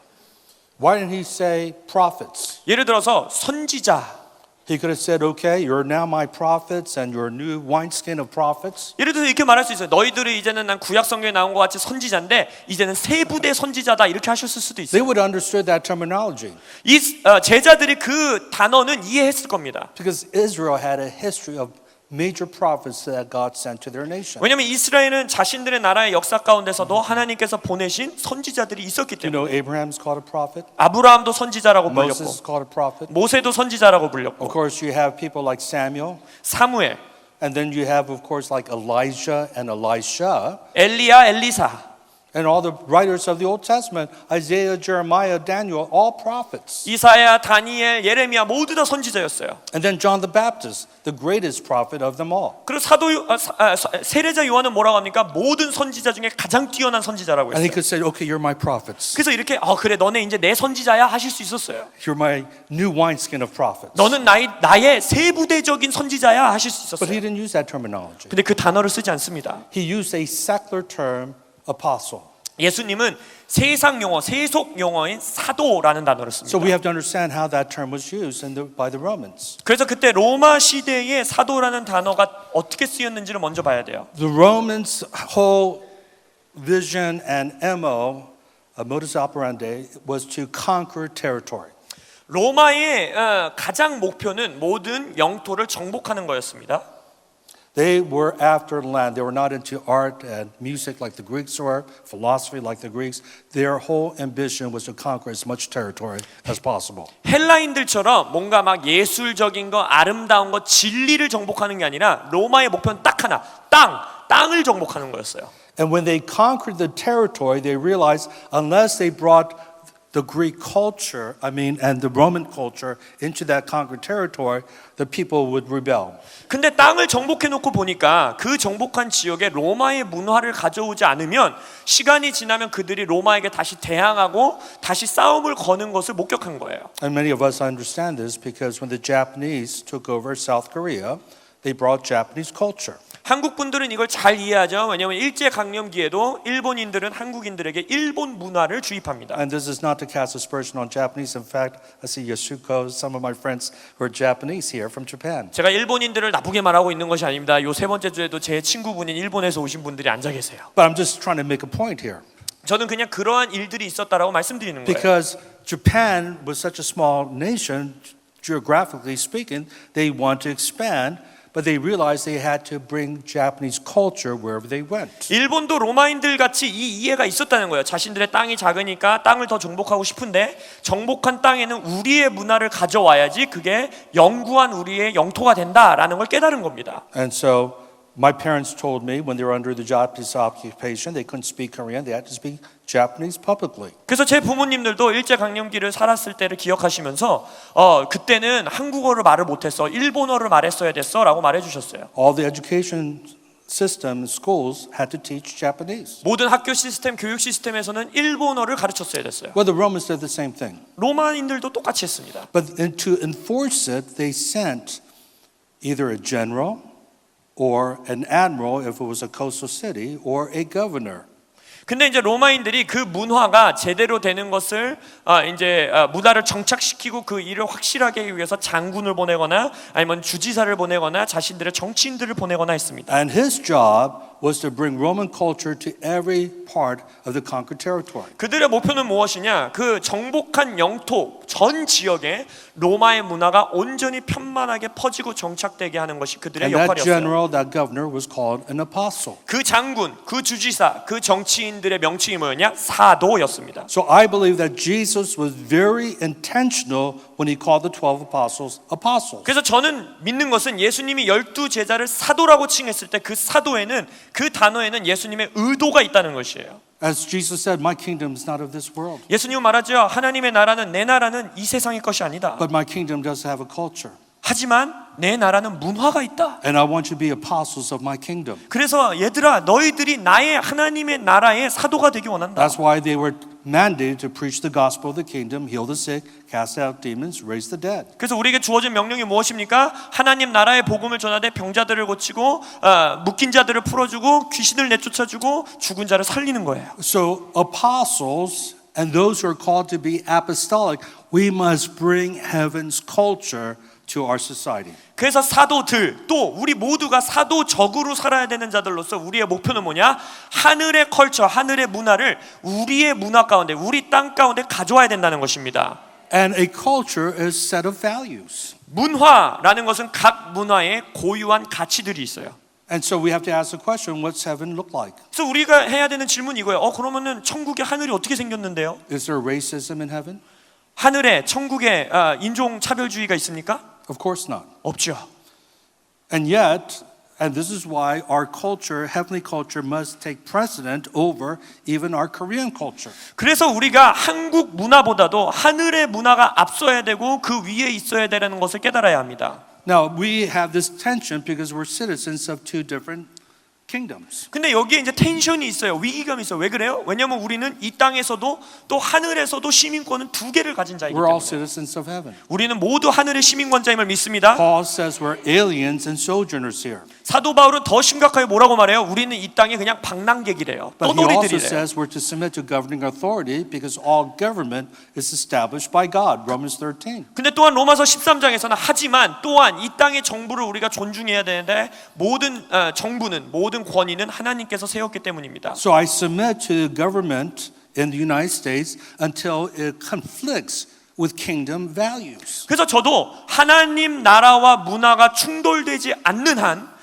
Why didn't he say prophets? 예를 들어서 선지자. He could have said, okay, you're now my prophets and you're a new wineskin of prophets. 예를 들어서 이렇게 말할 수 있어요. 너희들이 이제는 난 구약 성경에 나온 것 같이 선지자인데 이제는 세 부대 선지자다 이렇게 하셨을 수도 They 있어요. would have understood that terminology 이 제자들이 그 단어는 이해했을 겁니다. because Israel had a history of major prophets that God sent to their nation. 왜냐하면 이스라엘은 자신들의 나라의 역사 가운데서도 하나님께서 보내신 선지자들이 있었기 You know, 때문에 Abraham's called a prophet. 아브라함도 선지자라고 Moses 불렸고 is called a prophet. 모세도 선지자라고 불렸고 Of course, you have people like Samuel. 사무엘, And then you have, of course, like Elijah and Elisha. 엘리야, 엘리사 And all the writers of the Old Testament, Isaiah, Jeremiah, Daniel, all prophets. 이사야, 다니엘, 예레미야 모두 다 선지자였어요. And then John the Baptist, the greatest prophet of them all. 그리고 세례자 요한은 뭐라고 합니까? 모든 선지자 중에 가장 뛰어난 선지자라고 And he 했어요. could say, okay, you're my prophets. 그래서 이렇게 그래 너네 이제 내 선지자야 하실 수 있었어요. You're my new wineskin of prophets. 너는 나의 세부대적인 선지자야 하실 수 But he 있었어요. didn't use that terminology. 근데 그 단어를 쓰지 않습니다. He used a secular term, apostle. 예수님은 세상 용어, 세속 용어인 사도라는 단어를 So 씁니다. we have to understand how that term was used by the Romans. 그래서 그때 로마 시대에 사도라는 단어가 어떻게 쓰였는지를 먼저 봐야 돼요. The Romans' whole vision and MO, modus operandi, was to conquer territory. 로마의 가장 목표는 모든 영토를 정복하는 거였습니다. They were after land. They were not into art and music like the Greeks were, philosophy like the Greeks. Their whole ambition was to conquer as much territory as possible. 헬라인들처럼 뭔가 막 예술적인 거, 아름다운 거, 진리를 정복하는 게 아니라 로마의 목표는 딱 하나, 땅을 정복하는 거였어요. And when they conquered the territory, they realized unless they brought the Greek culture, and the Roman culture into that conquered territory, the people would rebel. 근데 땅을 정복해 놓고 보니까 그 정복한 지역에 로마의 문화를 가져오지 않으면 시간이 지나면 그들이 로마에게 다시 대항하고 다시 싸움을 거는 것을 목격한 거예요. And many of us understand this because when the Japanese took over South Korea, they brought Japanese culture. 한국 분들은 이걸 잘 이해하죠. 왜냐하면 일제 강점기에도 일본인들은 한국인들에게 일본 문화를 주입합니다. And this is not to cast aspersion on Japanese. In fact, I see Yasuko, some of my friends who are Japanese here from Japan. 제가 일본인들을 나쁘게 말하고 있는 것이 아닙니다. 요 세 번째 주에도 제 친구분인 일본에서 오신 분들이 앉아 계세요. But I'm just trying to make a point here. 저는 그냥 그러한 일들이 있었다라고 말씀드리는 거예요. Because Japan was such a small nation, geographically speaking, they want to expand. But they realized they had to bring Japanese culture wherever they went. 일본도 로마인들 같이 이 이해가 있었다는 거예요. 자신들의 땅이 작으니까 땅을 더 정복하고 싶은데 정복한 땅에는 우리의 문화를 가져와야지 그게 영구한 우리의 영토가 된다라는 걸 깨달은 겁니다. And so my parents told me when they were under the Japanese occupation, they couldn't speak Korean, they had to speak Japanese publicly. 그래서 제 부모님들도 일제 강점기를 살았을 때를 기억하시면서 그때는 한국어를 말을 못했어, 일본어를 말했어야 됐어라고 말해주셨어요. All the education system, schools had to teach Japanese. 모든 학교 시스템, 교육 시스템에서는 일본어를 가르쳤어야 됐어요. Well, the Romans did the same thing. 로마인들도 똑같이 했습니다. But to enforce it, they sent either a general or an admiral if it was a coastal city or a governor. 근데 이제 로마인들이 그 문화가 제대로 되는 것을 문화를 정착시키고 그 일을 확실하게 하기 위해서 장군을 보내거나 아니면 주지사를 보내거나 자신들의 정치인들을 보내거나 했습니다. And his job was to bring Roman culture to every part of the conquered territory. 그들의 목표는 무엇이냐? 그 정복한 영토 전 지역에 로마의 문화가 온전히 편만하게 퍼지고 정착되게 하는 것이 그들의 And that 역할이었어요. general, that governor was called an apostle. 그 장군, 그 주지사, 그 정치인들의 명칭이 뭐였냐? 사도였습니다. So I believe that Jesus was very intentional when he called the 12 apostles apostles. 그래서 저는 믿는 것은 예수님이 12 제자를 사도라고 칭했을 때 그 사도에는 그 단어에는 예수님의 의도가 있다는 것이에요. As Jesus said, my kingdom is not of this world. 예수님은 말하죠. 하나님의 나라는 내 나라는 이 세상의 것이 아니다. But my kingdom does have a culture. 하지만 내 나라는 문화가 있다. And I want you to be apostles of my kingdom. 그래서 얘들아 너희들이 나의 하나님의 나라의 사도가 되기 원한다. That's why they were mandated to preach the gospel of the kingdom, heal the sick, cast out demons, raise the dead. 그래서 우리에게 주어진 명령이 무엇입니까? 하나님 나라의 복음을 전하되 병자들을 고치고 묶인 자들을 풀어주고 귀신을 내쫓아주고 죽은 자를 살리는 거예요. So apostles and those who are called to be apostolic, we must bring heaven's culture to our society. 그래서 사도들 또 우리 모두가 사도적으로 살아야 되는 자들로서 우리의 목표는 뭐냐? 하늘의 컬처, 하늘의 문화를 우리의 문화 가운데, 우리 땅 가운데 가져와야 된다는 것입니다. And a culture is a set of values. 문화라는 것은 각 문화에 고유한 가치들이 있어요. And so we have to ask the question, what's heaven look like? 그래서 우리가 해야 되는 질문이 이거예요. 그러면은 천국의 하늘이 어떻게 생겼는데요? Is there racism in heaven? 하늘에 천국에 인종 차별주의가 있습니까? Of course not. 없죠. And yet, and this is why our culture, heavenly culture, must take precedent over even our Korean culture. 그래서 우리가 한국 문화보다도 하늘의 문화가 앞서야 되고 그 위에 있어야 되는 것을 깨달아야 합니다. Now, we have this tension because we're citizens of two different kingdoms. 근데 여기에 이제 텐션이 있어요. 위기감이 있어요. 왜 그래요? 왜냐하면 우리는 이 땅에서도 또 하늘에서도 시민권은 두 개를 가진 자이기 We're all 때문에 citizens of heaven. 우리는 모두 하늘의 시민권자임을 믿습니다. Paul says we're aliens and sojourners here. 사도 바울은 더 심각하게 뭐라고 말해요? 우리는 이 땅에 그냥 방랑객이래요. But he also 떠돌이들이래요. says we're to submit to governing authority because all government is established by God. Romans 13. 근데 또한 로마서 13장에서는 하지만 또한 이 땅의 정부를 우리가 존중해야 되는데 모든 정부는 모든 권위는 하나님께서 세웠기 때문입니다. So I submit to the government in the United States until it conflicts with kingdom values. 그래서 저도 하나님 나라와 문화가 충돌되지 않는 한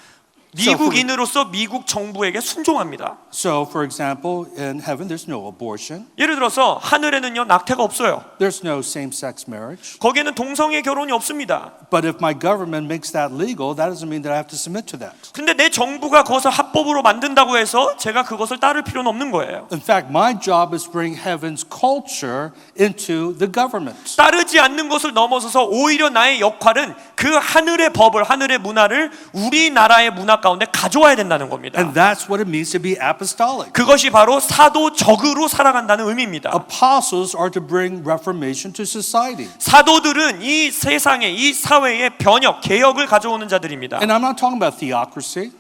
미국인으로서 미국 정부에게 순종합니다. So, for example, in heaven, there's no abortion. 예를 들어서 하늘에는요 낙태가 없어요. There's no same-sex marriage. 거기에는 동성애 결혼이 없습니다. But if my government makes that legal, that doesn't mean that I have to submit to that. 근데 내 정부가 그것을 합법으로 만든다고 해서 제가 그것을 따를 필요는 없는 거예요. In fact, my job is to bring heaven's culture into the government. 따르지 않는 것을 넘어서서 오히려 나의 역할은 그 하늘의 법을, 하늘의 문화를 우리나라의 문화 가운데 가져와야 된다는 겁니다. And that's what it means to be apostolic. 그것이 바로 사도적으로 살아간다는 의미입니다. Apostles are to bring reformation to society. 사도들은 이 세상에, 이 사회에 변혁, 개혁을 가져오는 자들입니다. And I'm not talking about theocracy,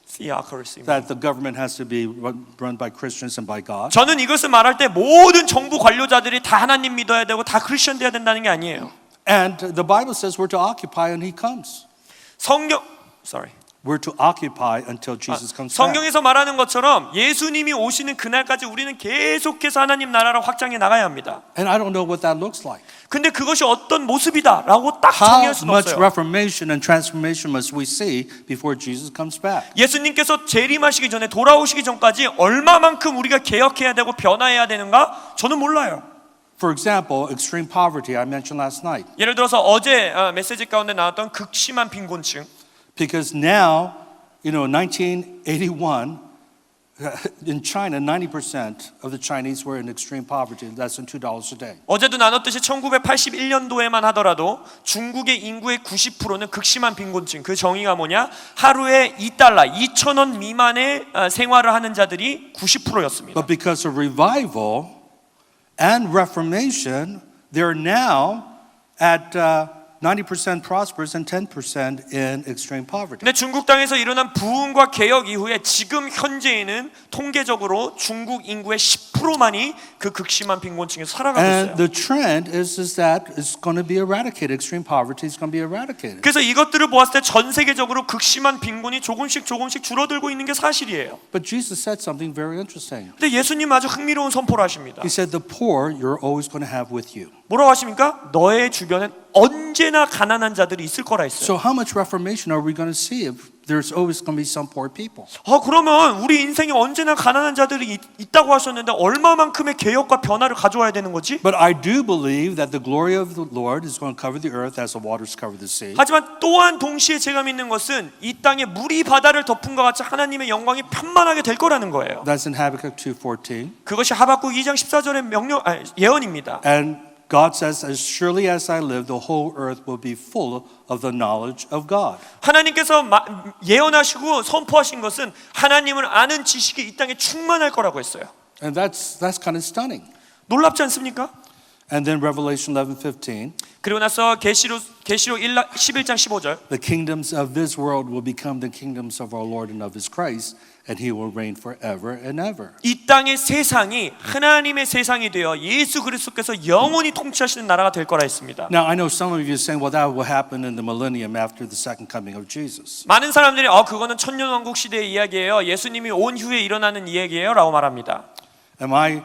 Theocracy. that the government has to be run by Christians and by God. 저는 이것을 말할 때 모든 정부 관료자들이 다 하나님 믿어야 되고 다 크리스천 돼야 된다는 게 아니에요. And the Bible says we're to occupy when He comes. We're to occupy until Jesus comes back. 성경에서 말하는 것처럼 예수님이 오시는 그날까지 우리는 계속해서 하나님 나라를 확장해 나가야 합니다. And I don't know what that looks like. 근데 그것이 어떤 모습이다라고 딱 How 정의할 수는 much 없어요. reformation and transformation must we see before Jesus comes back? 예수님께서 재림하시기 전에 돌아오시기 전까지 얼마만큼 우리가 개혁해야 되고 변화해야 되는가? 저는 몰라요. For example, extreme poverty I mentioned last night. 예를 들어서 어제 메시지 가운데 나왔던 극심한 빈곤층. Because now, 1981, in China, 90% of the Chinese were in extreme poverty, less than $2 a day. 어제도 나눴듯이 1981년도에만 하더라도 중국의 인구의 90%는 극심한 빈곤층. 그 정의가 뭐냐? 하루에 $2, 2,000원 미만의 생활을 하는 자들이 90%였습니다. But because of revival and reformation, they're now at 90% prosperous and 10% in extreme poverty. 근데 중국 땅에서 일어난 부흥과 개혁 이후에 지금 현재에는 통계적으로 중국 인구의 10%만이 그 극심한 빈곤층에서 살아가고 And 있어요. the trend is that it's going to be eradicated. Extreme poverty is going to be eradicated. 그래서 이것들을 보았을 때 전 세계적으로 극심한 빈곤이 조금씩 줄어들고 있는 게 사실이에요. But Jesus said something very interesting. 근데 예수님 아주 흥미로운 선포를 하십니다. He said, the poor you're always going to have with you. 뭐라고 하십니까? 너의 주변엔 언제나 가난한 자들이 있을 거라 했어요. So how much reformation are we going to see if there's always going to be some poor people? 그러면 우리 인생에 언제나 가난한 자들이 있다고 하셨는데 얼마만큼의 개혁과 변화를 가져와야 되는 거지? But I do believe that the glory of the Lord is going to cover the earth as the waters cover the sea. 하지만 또한 동시에 제가 믿는 것은 이 땅에 물이 바다를 덮은 것 같이 하나님의 영광이 편만하게 될 거라는 거예요. That's in Habakkuk 2:14. 그것이 하박국 2장 14절의 예언입니다. And God says, as surely as I live, the whole earth will be full of the knowledge of God. 하나님께서 예언하시고 선포하신 것은 하나님을 아는 지식이 이 땅에 충만할 거라고 했어요. And that's kind of stunning. 놀랍지 않습니까? And then Revelation 11:15. 그리고 나서 계시록 11장 15절. The kingdoms of this world will become the kingdoms of our Lord and of His Christ, and He will reign forever and ever. 이 땅의 세상이 하나님의 세상이 되어 예수 그리스도께서 영원히 통치하시는 나라가 될 거라 했습니다. Now I know some of you are saying, well, that will happen in the millennium after the second coming of Jesus. 많은 사람들이 그거는 천년왕국 시대의 이야기예요. 예수님이 온 후에 일어나는 이야기예요라고 말합니다. And my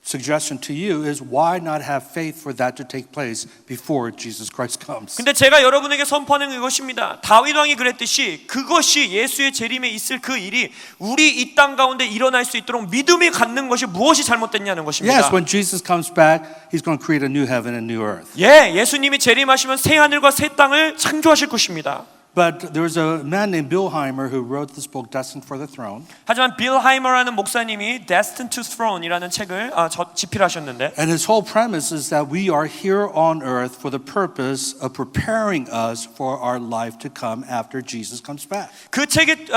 suggestion to you is why not have faith for that to take place before Jesus Christ comes? 근데 제가 여러분에게 선포하는 이것입니다. 다윗 왕이 그랬듯이 그것이 예수의 재림에 있을 그 일이 우리 이 땅 가운데 일어날 수 있도록 믿음이 갖는 것이 무엇이 잘못됐냐는 것입니다. Yes, when Jesus comes back, He's going to create a new heaven and new earth. 예수님이 재림하시면 새 하늘과 새 땅을 창조하실 것입니다. But there was a man named Bill Heimer who wrote this book, Destined for the Throne. 하지만 빌 하이머라는 목사님이 Destined to Throne이라는 책을 집필하셨는데 And his whole premise is that we are here on earth for the purpose of preparing us for our life to come after Jesus comes back. 그 책의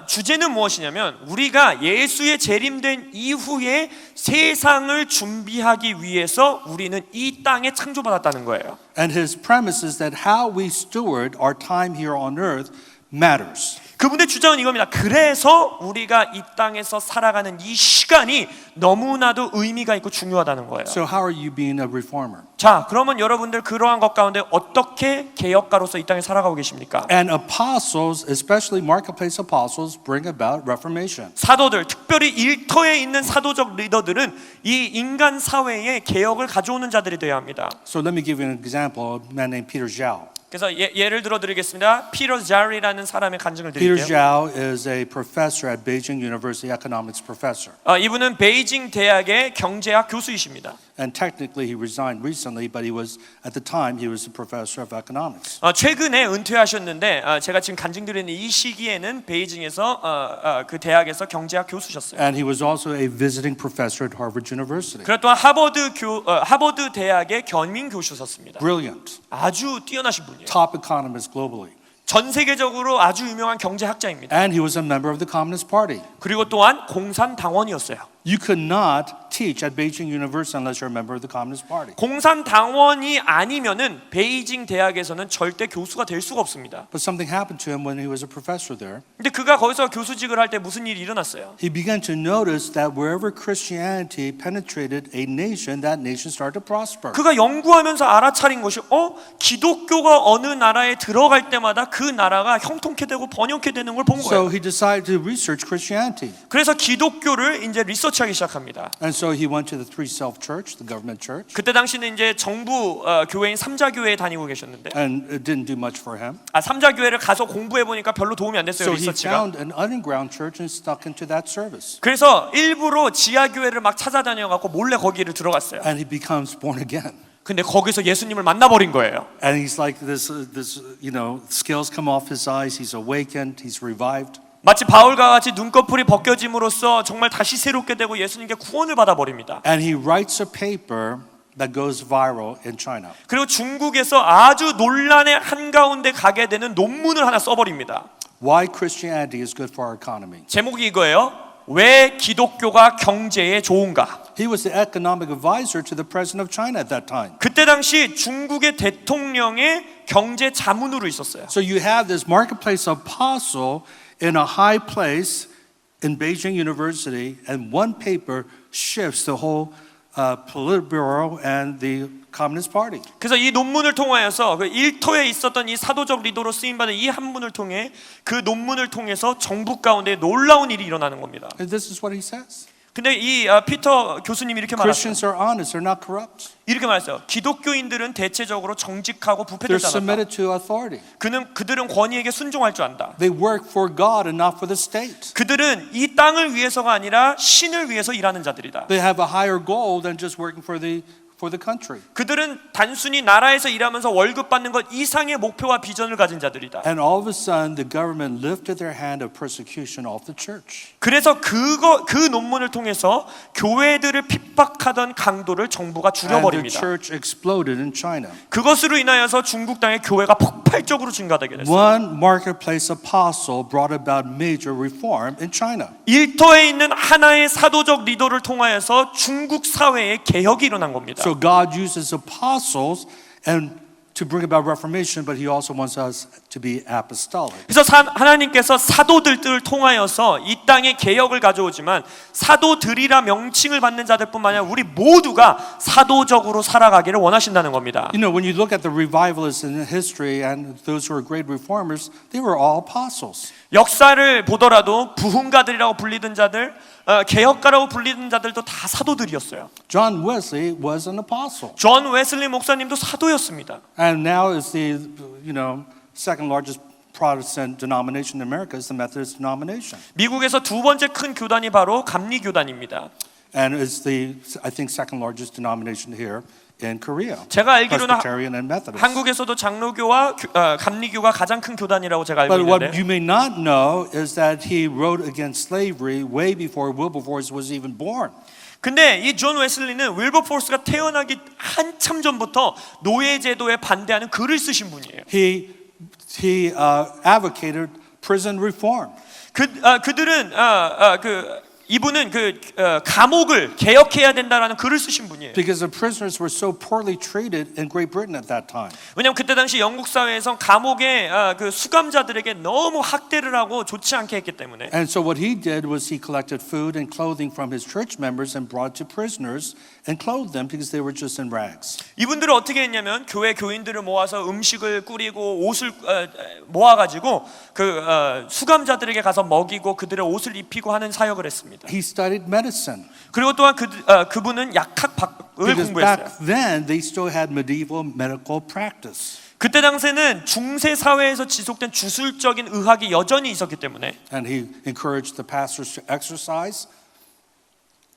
주제는 무엇이냐면 우리가 예수의 재림된 이후에 세상을 준비하기 위해서 우리는 이 땅에 창조받았다는 거예요. And his premise is that how we steward our time here on earth matters. 그분의 주장은 이겁니다. 그래서 우리가 이 땅에서 살아가는 이 시간이 너무나도 의미가 있고 중요하다는 거예요. So how are you being a reformer? 자, 그러면 여러분들 그러한 것 가운데 어떻게 개혁가로서 이 땅에 살아가고 계십니까? And apostles, especially marketplace apostles, bring about reformation. 사도들, 특별히 일터에 있는 사도적 리더들은 이 인간 사회에 개혁을 가져오는 자들이 되어야 합니다. So let me give you an example. A man named Peter Zhao. 그래서 예를 들어 드리겠습니다. 피터 자리라는 사람의 간증을 Peter 드릴게요. Zhao is a professor at Beijing University, economics professor. 이분은 베이징 대학의 경제학 교수이십니다. And technically he resigned recently, but he was, at the time, he was a professor of economics. 최근에 은퇴하셨는데 제가 지금 간증드리는 이 시기에는 베이징에서 그 대학에서 경제학 교수셨어요. And he was also a visiting professor at Harvard University. 그리고 또한 하버드 대학의 겸임 교수셨습니다. Brilliant. 아주 뛰어나신 분이에요. Top economist globally. 전 세계적으로 아주 유명한 경제학자입니다. And he was a member of the Communist Party. 그리고 또한 공산당원이었어요. You could not teach at Beijing University unless you're a member of the Communist Party. 공산당원이 아니면은 베이징 대학에서는 절대 교수가 될 수가 없습니다. But something happened to him when he was a professor there. 근데 그가 거기서 교수직을 할 때 무슨 일이 일어났어요? He began to notice that wherever Christianity penetrated a nation, that nation started to prosper. 그가 연구하면서 알아차린 것이 기독교가 어느 나라에 들어갈 때마다 그 나라가 형통케 되고 번영케 되는 걸 본 So 거예요. he decided to research Christianity. 그래서 기독교를 이제 리서치하기 시작합니다. And so he went to the Three Self Church, the government church, 그때 당시는 이제 정부 교회인 삼자교회에 다니고 계셨는데 and it didn't do much for him. 삼자교회를 가서 공부해 보니까 별로 도움이 안 됐어요. So he 리서치가. found an underground church and stuck into that service. 그래서 일부러 지하교회를 막 찾아다녀 갖고 몰래 거기를 들어갔어요. And he becomes born again. 근데 거기서 예수님을 만나버린 거예요. And he's like scales come off his eyes. He's awakened. He's revived. 마치 바울과 같이 눈꺼풀이 벗겨짐으로써 정말 다시 새롭게 되고 예수님께 구원을 받아버립니다. And he writes a paper that goes viral in China. 그리고 중국에서 아주 논란의 한가운데 가게 되는 논문을 하나 써버립니다. Why Christianity is good for our economy. 제목이 이거예요. 왜 기독교가 경제에 좋은가? He was the economic advisor to the president of China at that time. 그때 당시 중국의 대통령의 경제 자문으로 있었어요. So you have this marketplace apostle in a high place in Beijing University, and one paper shifts the whole Politburo and the Communist Party. 그래서 이 논문을 통하여서 그 일터에 있었던 이 사도적 리더로 쓰임 받은 이 한문을 통해 그 논문을 통해서 정부 가운데 놀라운 일이 일어나는 겁니다. And this is what he says. 근데 이 피터 교수님이 이렇게 말했어요. Christians are honest, they're not corrupt. 이렇게 말했어요. 기독교인들은 대체적으로 정직하고 They're 부패되지 않았다. submitted to authority. 그들은 권위에게 순종할 줄 안다. They work for God and not for the state. 그들은 이 땅을 위해서가 아니라 신을 위해서 일하는 자들이다. They have a higher goal than just working for the country. 그들은 단순히 나라에서 일하면서 월급 받는 것 이상의 목표와 비전을 가진 자들이다. And all of a sudden, the government lifted their hand of persecution off the church. 그래서 그 논문을 통해서 교회들을 핍박하던 강도를 정부가 And the 줄여버립니다. church exploded in China. 그것으로 인하여서 중국 땅의 교회가 폭발적으로 증가되게 됐어요. One marketplace apostle brought about major reform in China. 일터에 있는 하나의 사도적 리더를 통하여서 중국 사회에 개혁이 일어난 겁니다. So God uses apostles and to bring about reformation, but He also wants us to be apostolic. 그래서 하나님께서 사도들을 통하여서 이 땅에 개혁을 가져오지만 사도들이라 명칭을 받는 자들뿐만 아니라 우리 모두가 사도적으로 살아가기를 원하신다는 겁니다. You know, when you look at the revivalists in history and those who are great reformers, they were all apostles. 역사를 보더라도 부흥가들이라고 불리던 자들, 개혁가라고 불리던 자들도 다 사도들이었어요. John Wesley was an apostle, 존 웨슬리 목사님도 사도였습니다. and now is the second largest Protestant denomination in America is the Methodist denomination, 미국에서 두 번째 큰 교단이 바로 감리 교단입니다. and is I think second largest denomination here in Korea. 제가 알기로는 Presbyterian and Methodist. 한국에서도 장로교와 감리교가 가장 큰 교단이라고 제가 알고 But what 있는데 you may not know is that he wrote against slavery way before Wilberforce was even born. 근데 이 존 웨슬리는 윌버포스가 태어나기 한참 전부터 노예 제도에 반대하는 글을 쓰신 분이에요. He advocated prison reform. 그들은 이분은 감옥을 개혁해야 된다라는 글을 쓰신 분이에요. Because the prisoners were so poorly treated in Great Britain at that time. 왜냐하면 그때 당시 영국 사회에서 감옥에 수감자들에게 너무 학대를 하고 좋지 않게 했기 때문에. And so what he did was he collected food and clothing from his church members and brought to prisoners and clothed them because they were just in rags. 이분들은 어떻게 했냐면 교회 교인들을 모아서 음식을 꾸리고 옷을 모아가지고 수감자들에게 가서 먹이고 그들의 옷을 입히고 하는 사역을 했습니다. He studied medicine. 그리고 또한 그분은 약학을 Because 공부했어요. back then they still had medieval medical practice. 그때 당시에는 중세 사회에서 지속된 주술적인 의학이 여전히 있었기 때문에 And he encouraged the pastors to exercise.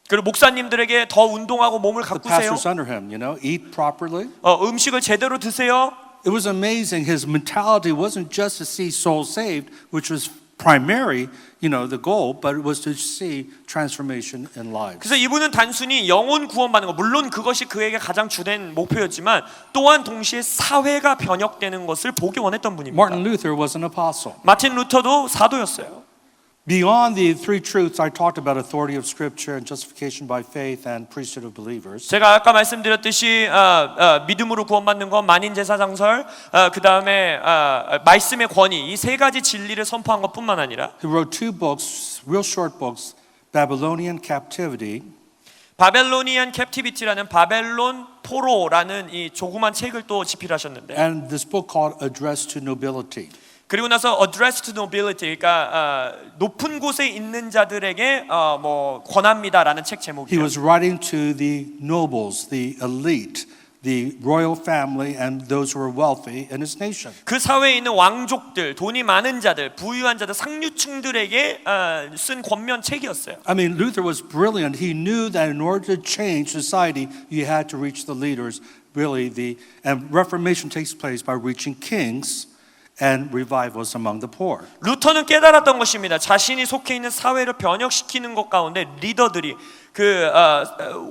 그리고 목사님들에게 더 운동하고 몸을 The 가꾸세요. pastors under him, eat properly. 음식을 제대로 드세요. It was amazing. His mentality wasn't just to see souls saved, which was primary, the goal, but it was to see transformation in lives. 그래서 이분은 단순히 영혼 구원받는 것, 물론 그것이 그에게 가장 주된 목표였지만 또한 동시에 사회가 변혁되는 것을 보기 원했던 분입니다. Martin Luther was an apostle. 마틴 루터도 사도였어요. Beyond the three truths I talked about, authority of Scripture and justification by faith and priesthood of believers, 제가 아까 말씀드렸듯이 믿음으로 구원받는 것, 만인제사장설, 그 다음에 말씀의 권위, 이 세 가지 진리를 선포한 것뿐만 아니라 he wrote two books, real short books, Babylonian Captivity 바벨로니안 캡티비티라는 바벨론 포로라는 이 조그만 책을 또 집필하셨는데 and this book called Address to Nobility. 그리고 나서 Address to Nobility, 그러니까 높은 곳에 있는 자들에게 권합니다라는 책 He 제목이에요. was writing to the nobles, the elite, the royal family, and those who were wealthy in his nation. 그 사회에 있는 왕족들, 돈이 많은 자들, 부유한 자들, 상류층들에게 쓴 권면 책이었어요. I mean, Luther was brilliant. He knew that in order to change society, you had to reach the leaders. And Reformation takes place by reaching kings and revivals among the poor. 루터는 깨달았던 것입니다. 자신이 속해 있는 사회를 변혁시키는 것 가운데 리더들이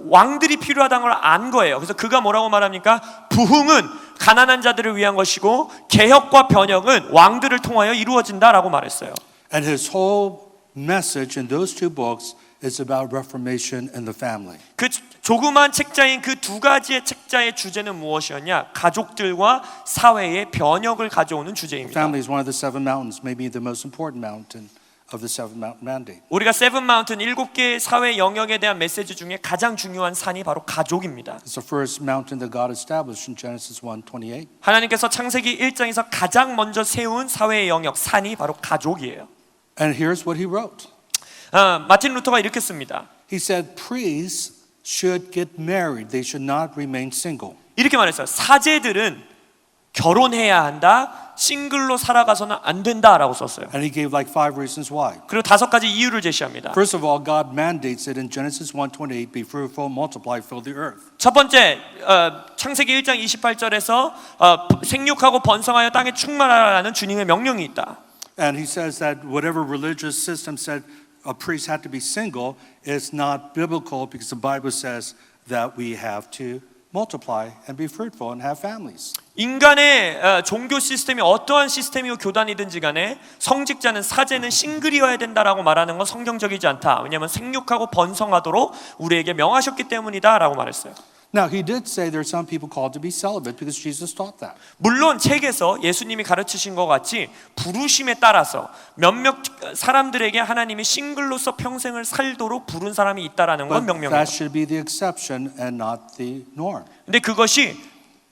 왕들이 필요하다는 걸 안 거예요. 그래서 그가 뭐라고 말합니까? 부흥은 가난한 자들을 위한 것이고 개혁과 변혁은 왕들을 통하여 이루어진다라고 말했어요. And his whole message in those two books is about reformation in the family. 그 조그만 책자인 그 두 가지의 책자의 주제는 무엇이었냐? 가족들과 사회의 변혁을 가져오는 주제입니다. Family is one of the seven mountains, maybe the most important mountain of the seven mountain mandate. 우리가 세븐 마운틴 7개의 사회 영역에 대한 메시지 중에 가장 중요한 산이 바로 가족입니다. It's the first mountain that God established in Genesis 1:28. 하나님께서 창세기 1장에서 가장 먼저 세운 사회의 영역 산이 바로 가족이에요. And here's what he wrote. 마틴 루터가 이렇게 씁니다. He said, priests should get married. They should not remain single. 이렇게 말했어요. 사제들은 결혼해야 한다. 싱글로 살아가서는 안 된다라고 썼어요. And he gave like 5 reasons why. 그리고 5가지 이유를 제시합니다. First of all, God mandates it in Genesis 1:28, be fruitful, multiply, fill the earth. 첫 번째, 창세기 1장 28절에서 생육하고 번성하여 땅에 충만하라는 주님의 명령이 있다. And he says that whatever religious system said a priest had to be single is not biblical because the Bible says that we have to multiply and be fruitful and have families. 인간의 종교 시스템이 어떠한 시스템이고 교단이든지 간에 성직자는 사제는 싱글이어야 된다라고 말하는 건 성경적이지 않다. 왜냐하면 생육하고 번성하도록 우리에게 명하셨기 때문이다라고 말했어요. Now, he did say there are some people called to be celibate because Jesus taught that. 물론 책에서 예수님이 가르치신 것 같이 부르심에 따라서 몇몇 사람들에게 하나님이 싱글로서 평생을 살도록 부른 사람이 있다라는 건 But 명명해요. that should be the exception and not the norm. 근데 그것이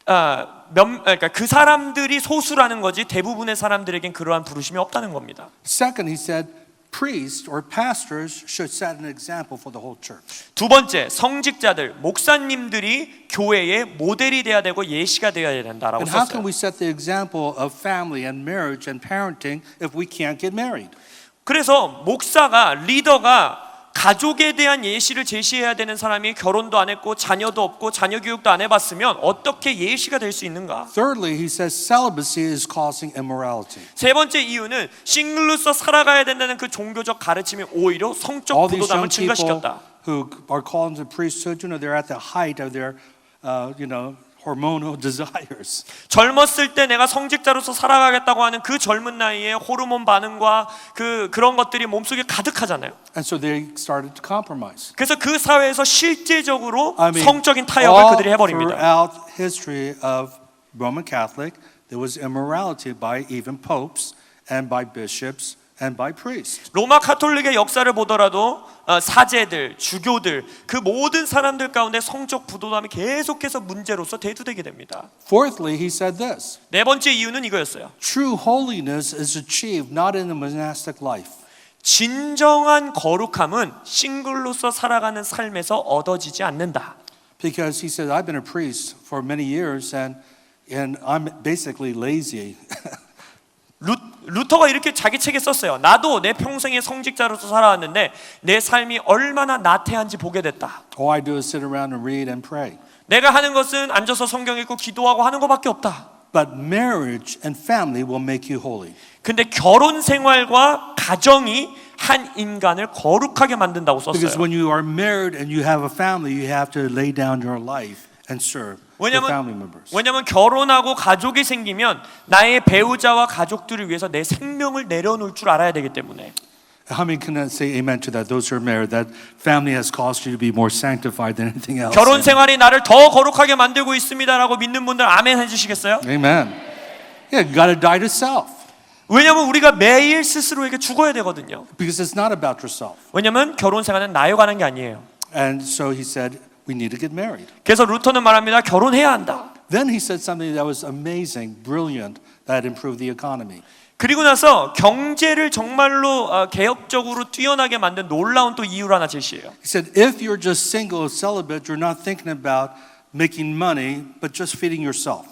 그러니까 그 사람들이 소수라는 거지 대부분의 사람들에겐 그러한 부르심이 없다는 겁니다. Second, he said, priests or pastors should set an example for the whole church. 두 번째, 성직자들, 목사님들이 교회의 모델이 돼야 되고 예시가 되어야 된다라고 And how can 썼어요. we set the example of family and marriage and parenting if we can't get married? 그래서 목사가 리더가 가족에 대한 예시를 제시해야 되는 사람이 결혼도 안 했고 자녀도 없고 자녀 교육도 안 해봤으면 어떻게 예시가 될 수 있는가? Thirdly, he says celibacy is causing immorality. 세 번째 이유는 싱글로서 살아가야 된다는 그 종교적 가르침이 오히려 성적 All these 부도담을 young people 증가시켰다. who are called into priesthood, they're at the height of their, hormonal desires. 젊었을 때 내가 성직자로서 살아가겠다고 하는 그 젊은 나이에 호르몬 반응과 그런 것들이 몸속에 가득하잖아요. And so they started to compromise. 그래서 그 사회에서 실제적으로 I mean, 성적인 타협을 all 그들이 해버립니다. throughout history of Roman Catholic, there was immorality by even popes and by bishops and by priests. 로마 카톨릭의 역사를 보더라도 사제들, 주교들 그 모든 사람들 가운데 성적 부도담이 계속해서 문제로서 대두되게 됩니다. Fourthly, he said this. 네 번째 이유는 이거였어요. True holiness is achieved not in the monastic life. 진정한 거룩함은 싱글로서 살아가는 삶에서 얻어지지 않는다. Because he said, I've been a priest for many years and And I'm basically lazy. 루터가 이렇게 자기 책에 썼어요. 나도 내 평생에 성직자로서 살아왔는데 내 삶이 얼마나 나태한지 보게 됐다. All I do is sit around and read and pray. 내가 하는 것은 앉아서 성경 읽고 기도하고 하는 것밖에 없다. But marriage and family will make you holy. 근데 결혼 생활과 가정이 한 인간을 거룩하게 만든다고 Because 썼어요. when you are married and you have a family, you have to lay down your life and serve your family members. 왜냐면 결혼하고 가족이 생기면 나의 배우자와 가족들을 위해서 내 생명을 내려놓을 줄 알아야 되기 때문에. How many can say amen to that? Those who are married, that family has caused you to be more sanctified than anything else. 결혼 생활이 나를 더 거룩하게 만들고 있습니다라고 믿는 분들 아멘 해주시겠어요? Amen. Yeah, you got to die to self. 왜냐면 우리가 매일 스스로에게 죽어야 되거든요. Because it's not about yourself. 왜냐면 결혼 생활은 나에 관한 게 아니에요. And so he said, we need to get married. 그래서 루터는 말합니다. 결혼해야 한다. Then he said something that was amazing, brilliant, that improved the economy. 그리고 나서 경제를 정말로 개혁적으로 뛰어나게 만든 놀라운 또 이유를 하나 제시해요. He said, if you're just single, celibate, you're not thinking about making money, but just feeding yourself.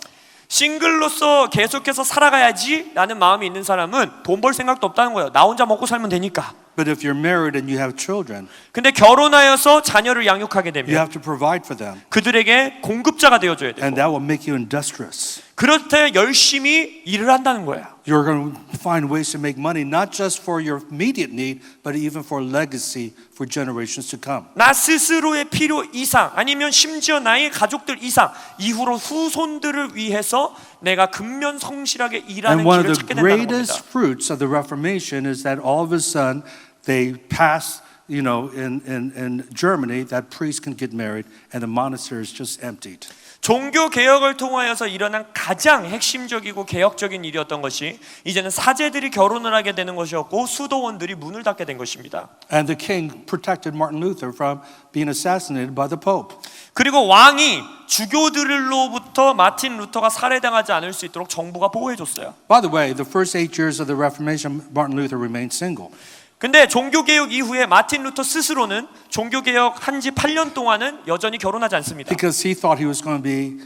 싱글로서 계속해서 살아가야지 라는 마음이 있는 사람은 돈 벌 생각도 없다는 거예요. 나 혼자 먹고 살면 되니까. But if you're married and you have children, 근데 결혼하여서 자녀를 양육하게 you 되면 have to provide for them. 그들에게 공급자가 되어줘야 돼요. And that will make you industrious. 그럴 때 열심히 일을 한다는 거예요. You're going to find ways to make money, not just for your immediate need, but even for legacy for generations to come. 나 스스로의 필요 이상 아니면 심지어 나의 가족들 이상 이후로 후손들을 위해서 내가 근면성실하게 일하는 And one of 길을 the 찾게 된다는 겁니다. greatest fruits of the Reformation is that all of a sudden they pass, in Germany, that priests can get married and the monastery is just emptied. 종교 개혁을 통하여서 일어난 가장 핵심적이고 개혁적인 일이었던 것이 이제는 사제들이 결혼을 하게 되는 것이었고 수도원들이 문을 닫게 된 것입니다. And the king protected Martin Luther from being assassinated by the Pope. 그리고 왕이 주교들로부터 마틴 루터가 살해당하지 않을 수 있도록 정부가 보호해 줬어요. By the way, the first 8 years of the Reformation, Martin Luther remained single. 근데 종교개혁 이후에 마틴 루터 스스로는 종교개혁 한 지 8년 동안은 여전히 결혼하지 않습니다. Because he thought he was going to be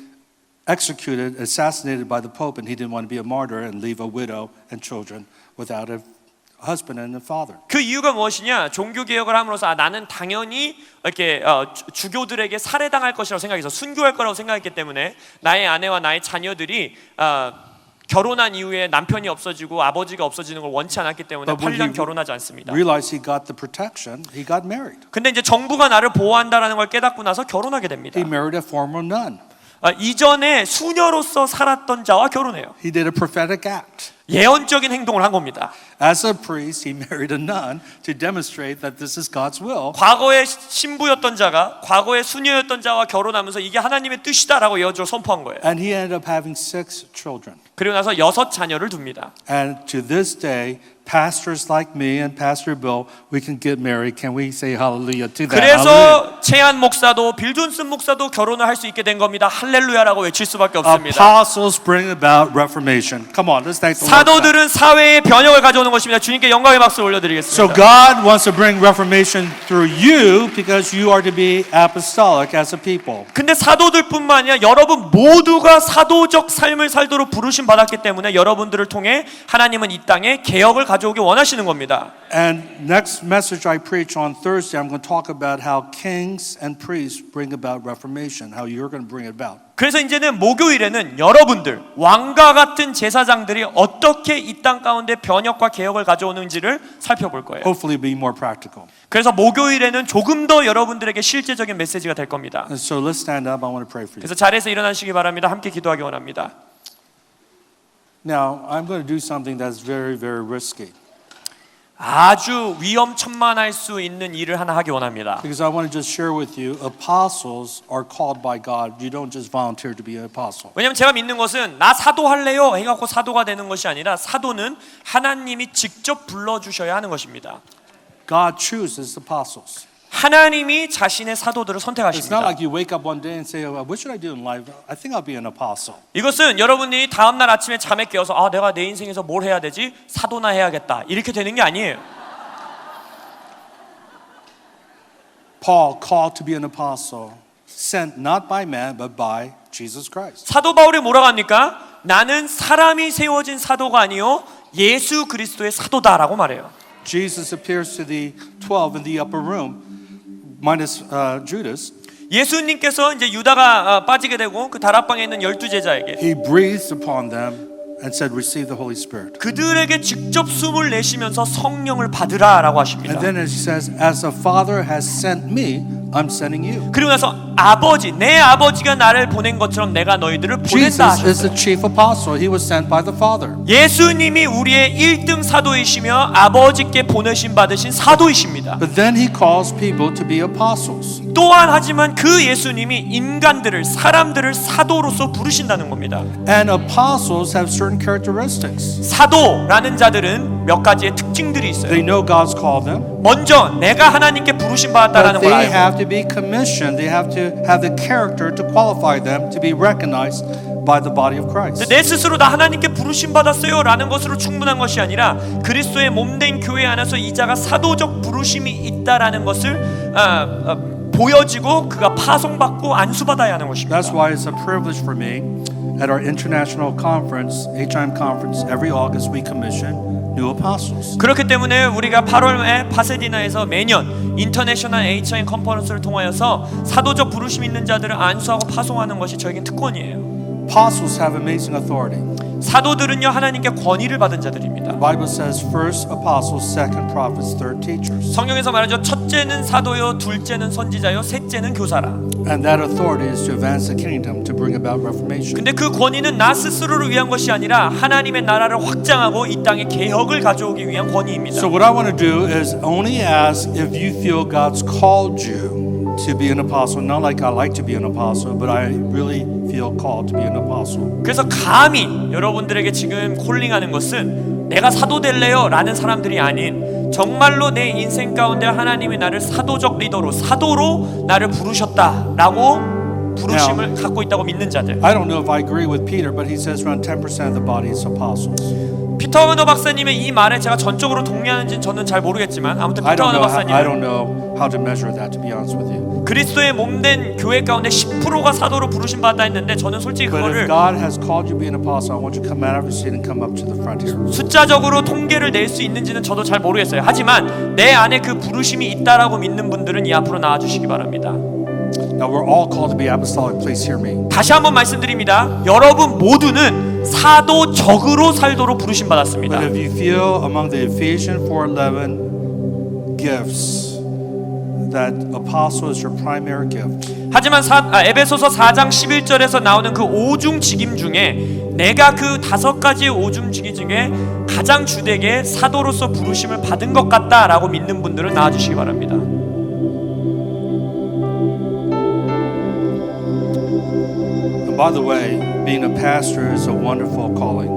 executed, assassinated by the Pope, and he didn't want to be a martyr and leave a widow and children without a husband and a father. 그 이유가 무엇이냐? 종교개혁을 함으로써 나는 당연히 이렇게 주교들에게 살해당할 것이라고 생각해서 순교할 거라고 생각했기 때문에 나의 아내와 나의 자녀들이 결혼한 이후에 남편이 없어지고 아버지가 없어지는 걸 원치 않았기 때문에 But when 8년 he 결혼하지 않습니다. realized he got the protection, he got married. 근데 이제 정부가 나를 보호한다라는 걸 깨닫고 나서 결혼하게 됩니다. He married a former nun. 이전에 수녀로서 살았던 자와 결혼해요. He did a prophetic act. 예언적인 행동을 한 겁니다. As a priest, he married a nun to demonstrate that this is God's will. 과거의 신부였던 자가 과거의 수녀였던 자와 결혼하면서 이게 하나님의 뜻이다라고 예언적으로 선포한 거예요. And he ended up having 6 children. 그리고 나서 6자녀를 둡니다. And to this day, pastors like me and Pastor Bill, we can get married. Can we say hallelujah to that? Hallelujah. 그래서 채한 목사도 빌 존슨 목사도 결혼을 할 수 있게 된 겁니다. 할렐루야라고 외칠 수밖에 없습니다. Apostles bring about reformation. Come on, let's thank the Lord. for that. 사도들은 사회의 변혁을 가져오는 것입니다. 주님께 영광의 박수 So 올려드리겠습니다. God wants to bring reformation through you because you are to be apostolic as a people. 근데 사도들뿐만 아니라 여러분 모두가 사도적 삶을 살도록 부르심 받았기 때문에 여러분들을 통해 하나님은 이 땅에 개혁을 가져오기 원하시는 겁니다. And next message I preach on Thursday, I'm going to talk about how kings and priests bring about reformation, how you're going to bring it about. 그래서 이제는 목요일에는 여러분들 왕과 같은 제사장들이 어떻게 이 땅 가운데 변혁과 개혁을 가져오는지를 살펴볼 거예요. Hopefully be more practical. 그래서 목요일에는 조금 더 여러분들에게 실제적인 메시지가 될 겁니다. And so let's stand up. I want to pray for you. 그래서 자리에서 일어나시기 바랍니다. 함께 기도하기 원합니다. Now, I'm going to do something that's very, very risky. 아주 위험천만할 수 있는 일을 하나 하기 원합니다. Because I want to just share with you, apostles are called by God. You don't just volunteer to be an apostle. 왜냐하면 제가 믿는 것은 나 사도할래요 해갖고 사도가 되는 것이 아니라 사도는 하나님이 직접 불러주셔야 하는 것입니다. God chooses apostles. 하나님이 자신의 사도들을 It's not 선택하십니다. like you wake up one day and say, what should I do in life? I think I'll be an apostle. 이것은 여러분이 다음날 아침에 잠에 깨어서 내가 내 인생에서 뭘 해야 되지? 사도나 해야겠다 이렇게 되는 게 아니에요. Paul, called to be an apostle, sent not by man, but by Jesus Christ. 사도 바울이 뭐라고 합니까? 나는 사람이 세워진 사도가 아니요 예수 그리스도의 사도다라고 말해요. Jesus appears to the 12 in the upper room, minus Judas. 예수님께서 이제 유다가 빠지게 되고 그 다락방에 있는 12제자에게 He breathed upon them and said, receive the Holy Spirit. 그들에게 직접 숨을 내쉬면서 성령을 받으라라고 하십니다. And then as he says, as the Father has sent me, I'm sending you. 그리고 나서 내 아버지가 나를 보낸 것처럼 내가 너희들을 보낸다 Jesus is the 하셨어요. chief apostle. He was sent by the Father. 예수님이 우리의 1등 사도이시며 아버지께 보내심 받으신 사도이십니다. But then he calls people to be apostles. 또한 하지만 그 예수님이 사람들을 사도로서 부르신다는 겁니다. And apostles have certain characteristics. 사도라는 자들은 몇 가지의 특징들이 있어요. They know God's called them, 먼저 내가 하나님께 부르심 받았다라는 but 걸 they 알고 have to be commissioned. They have to have the character to qualify them to be recognized by the body of Christ. 내 스스로 나 하나님께 부르심 받았어요 라는 것으로 충분한 것이 아니라 그리스도의 몸된 교회 안에서 이 자가 사도적 부르심이 있다라는 것을 보여지고 그가 파송받고 안수받아야 하는 것입니다. That's why it's a privilege for me at our international conference, HIM conference, every August we commission new apostles. 그렇기 때문에 우리가 8월에 파세디나에서 매년 인터내셔널 HIM 컨퍼런스를 통하여서 사도적 부르심 있는 자들을 안수하고 파송하는 것이 저에겐 특권이에요. Apostles have amazing authority. 사도들은요 하나님께 권위를 받은 자들입니다. The Bible says first apostles, second prophets, third teachers. 성경에서 말하죠. 첫째는 사도요, 둘째는 선지자요, 셋째는 교사라. And that authority is to advance the kingdom, to bring about reformation. 근데 그 권위는 나 스스로를 위한 것이 아니라 하나님의 나라를 확장하고 이 땅에 개혁을 가져오기 위한 권위입니다. So what I want to do is only ask if you feel God's called you to be an apostle. Not like I like to be an apostle, but I really feel called to be an apostle. 그래서 감히 여러분들에게 지금 콜링하는 것은 내가 사도 될래요 라는 사람들이 아닌 정말로 내 인생 가운데 하나님이 나를 사도적 리더로 사도로 나를 부르셨다라고 부르심을 갖고 있다고 믿는 자들. I don't know if I agree with Peter, but he says around 10% of the body is apostles. 피터 허너 박사님의 이 말에 제가 전적으로 동의하는지는 저는 잘 모르겠지만 아무튼 I 피터 허너 don't 박사님은 know how to measure that, to be honest with you. 그리스도의 몸된 교회 가운데 10%가 사도로 부르심 받았다 했는데 저는 솔직히 But if 그거를 God has called you to be an apostle, I want you to come out of your seat and come up to the front here. 숫자적으로 통계를 낼 수 있는지는 저도 잘 모르겠어요. 하지만 내 안에 그 부르심이 있다라고 믿는 분들은 이 앞으로 나와 주시기 바랍니다. Now we're all called to be apostolic. Please hear me. 다시 한번 말씀드립니다. 여러분 모두는 사도적으로 살도록 부르심 받았습니다. But if you feel among the Ephesians 4:11 gifts that apostle is your primary gift, 하지만 에베소서 4장 11절에서 나오는 그 오중 직임 중에 내가 그 5가지의 오중 직임 중에 가장 주되게 사도로서 부르심을 받은 것 같다라고 믿는 분들은 나와주시기 바랍니다. and by the way, being a pastor is a wonderful calling.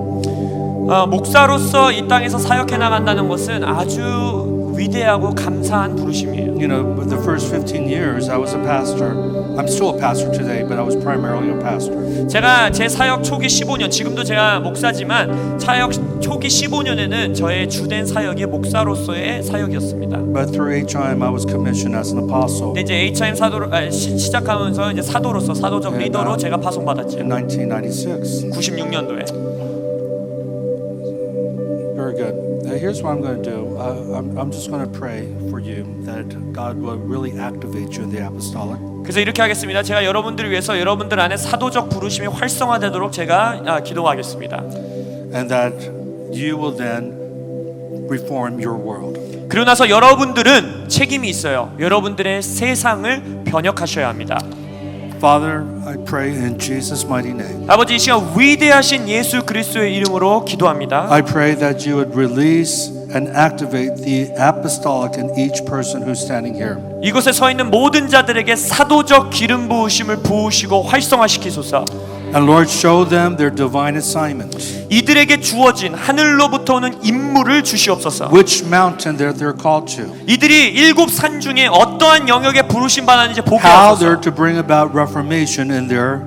목사로서 이 땅에서 사역해 나간다는 것은 아주 위대하고 감사한 부르심이에요. You know, the first 15 years I was a pastor. I'm still a pastor today, but I was primarily a pastor. 제가 제 사역 초기 15년, 지금도 제가 목사지만 사역 초기 15년에는 저의 주된 사역이 목사로서의 사역이었습니다. But through HIM, I was commissioned as an apostle 근데 이제 HIM 사도로 시작하면서 이제 사도로서 사도적 리더로 제가 파송받았죠. in 1996. 96년도에. Very good. Here's what I'm going to do. I'm just going to pray for you that God will really activate you in the apostolic. 그래서 이렇게 하겠습니다. 제가 여러분들을 위해서 여러분들 안에 사도적 부르심이 활성화되도록 제가 기도하겠습니다. And that you will then reform your world. 그러고 나서 여러분들은 책임이 있어요. 여러분들의 세상을 변혁하셔야 합니다. Father, I pray in Jesus' mighty name. 아버지 이 시간 위대하신 예수 그리스도의 이름으로 기도합니다. I pray that you would release and activate the apostolic in each person who's standing here. 이곳에 서 있는 모든 자들에게 사도적 기름 부으심을 부으시고 활성화시키소서. And Lord, show them their divine assignment. 이들에게 주어진 하늘로부터 오는 임무를 주시옵소서. Which mountain that they're called to. 이들이 7 산 중에 어떠한 영역에 부르심 받았는지 보게 How 하소서. they're to bring about reformation in their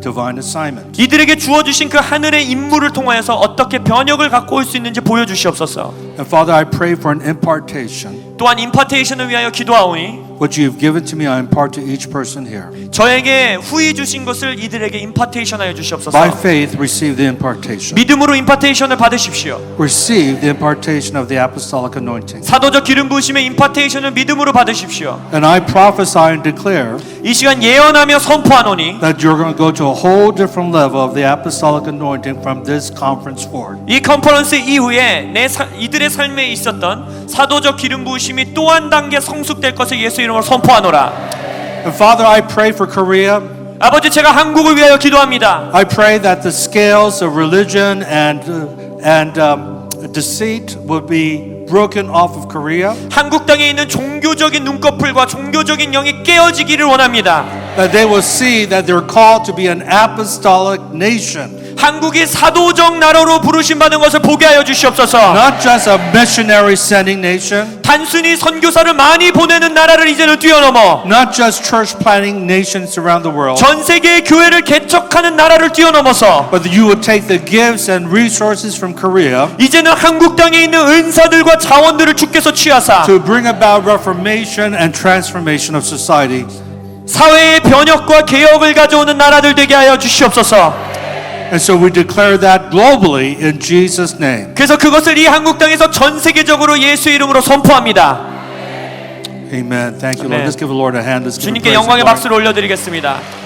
divine assignment. 이들에게 주어주신 그 하늘의 임무를 통하여서 어떻게 변혁을 갖고 올 수 있는지 보여주시옵소서. And Father, I pray for an impartation 또한 임파테이션을 위하여 기도하오니 What you have given to me, I impart to each person here. 저에게 후히 주신 것을 이들에게 임파테이션하여 주시옵소서. By faith, receive the impartation. 믿음으로 임파테이션을 받으십시오. Receive the impartation of the apostolic anointing. 사도적 기름 부으심의 임파테이션을 믿음으로 받으십시오. And I prophesy and declare 이 시간 예언하며 선포하노니 that you're going to go to a whole different level of the apostolic anointing from this conference forward. 이 컨퍼런스 이후에 이들의 삶에 있었던 사도적 기름 부으심이 또 한 단계 성숙될 것을 예수 이름으로 선포하노라. And Father, I pray for Korea. 아버지, 제가 한국을 위하여 기도합니다. I pray that the scales of religion and deceit will be broken off of Korea. 한국 땅에 있는 종교적인 눈꺼풀과 종교적인 영이 깨어지기를 원합니다. That they will see that they're called to be an apostolic nation. 한국이 사도적 나라로 부르심 받은 것을 보게 하여 주시옵소서. Not just a missionary sending nation. 단순히 선교사를 많이 보내는 나라를 이제는 뛰어넘어 Not just church planting nations around the world. 전 세계의 교회를 개척하는 나라를 뛰어넘어서 But you will take the gifts and resources from Korea 이제는 한국 땅에 있는 은사들과 자원들을 주께서 취하사 to bring about reformation and transformation of society. 사회의 변혁과 개혁을 가져오는 나라들 되게 하여 주시옵소서. And so we declare that globally in Jesus' name. 그래서 그것을 이 한국 땅에서 전 세계적으로 예수 이름으로 선포합니다. Amen. Thank you, Lord. Amen. Let's give the Lord a hand. Let's give him 주님께 praise and 영광의 glory. 박수를 올려드리겠습니다.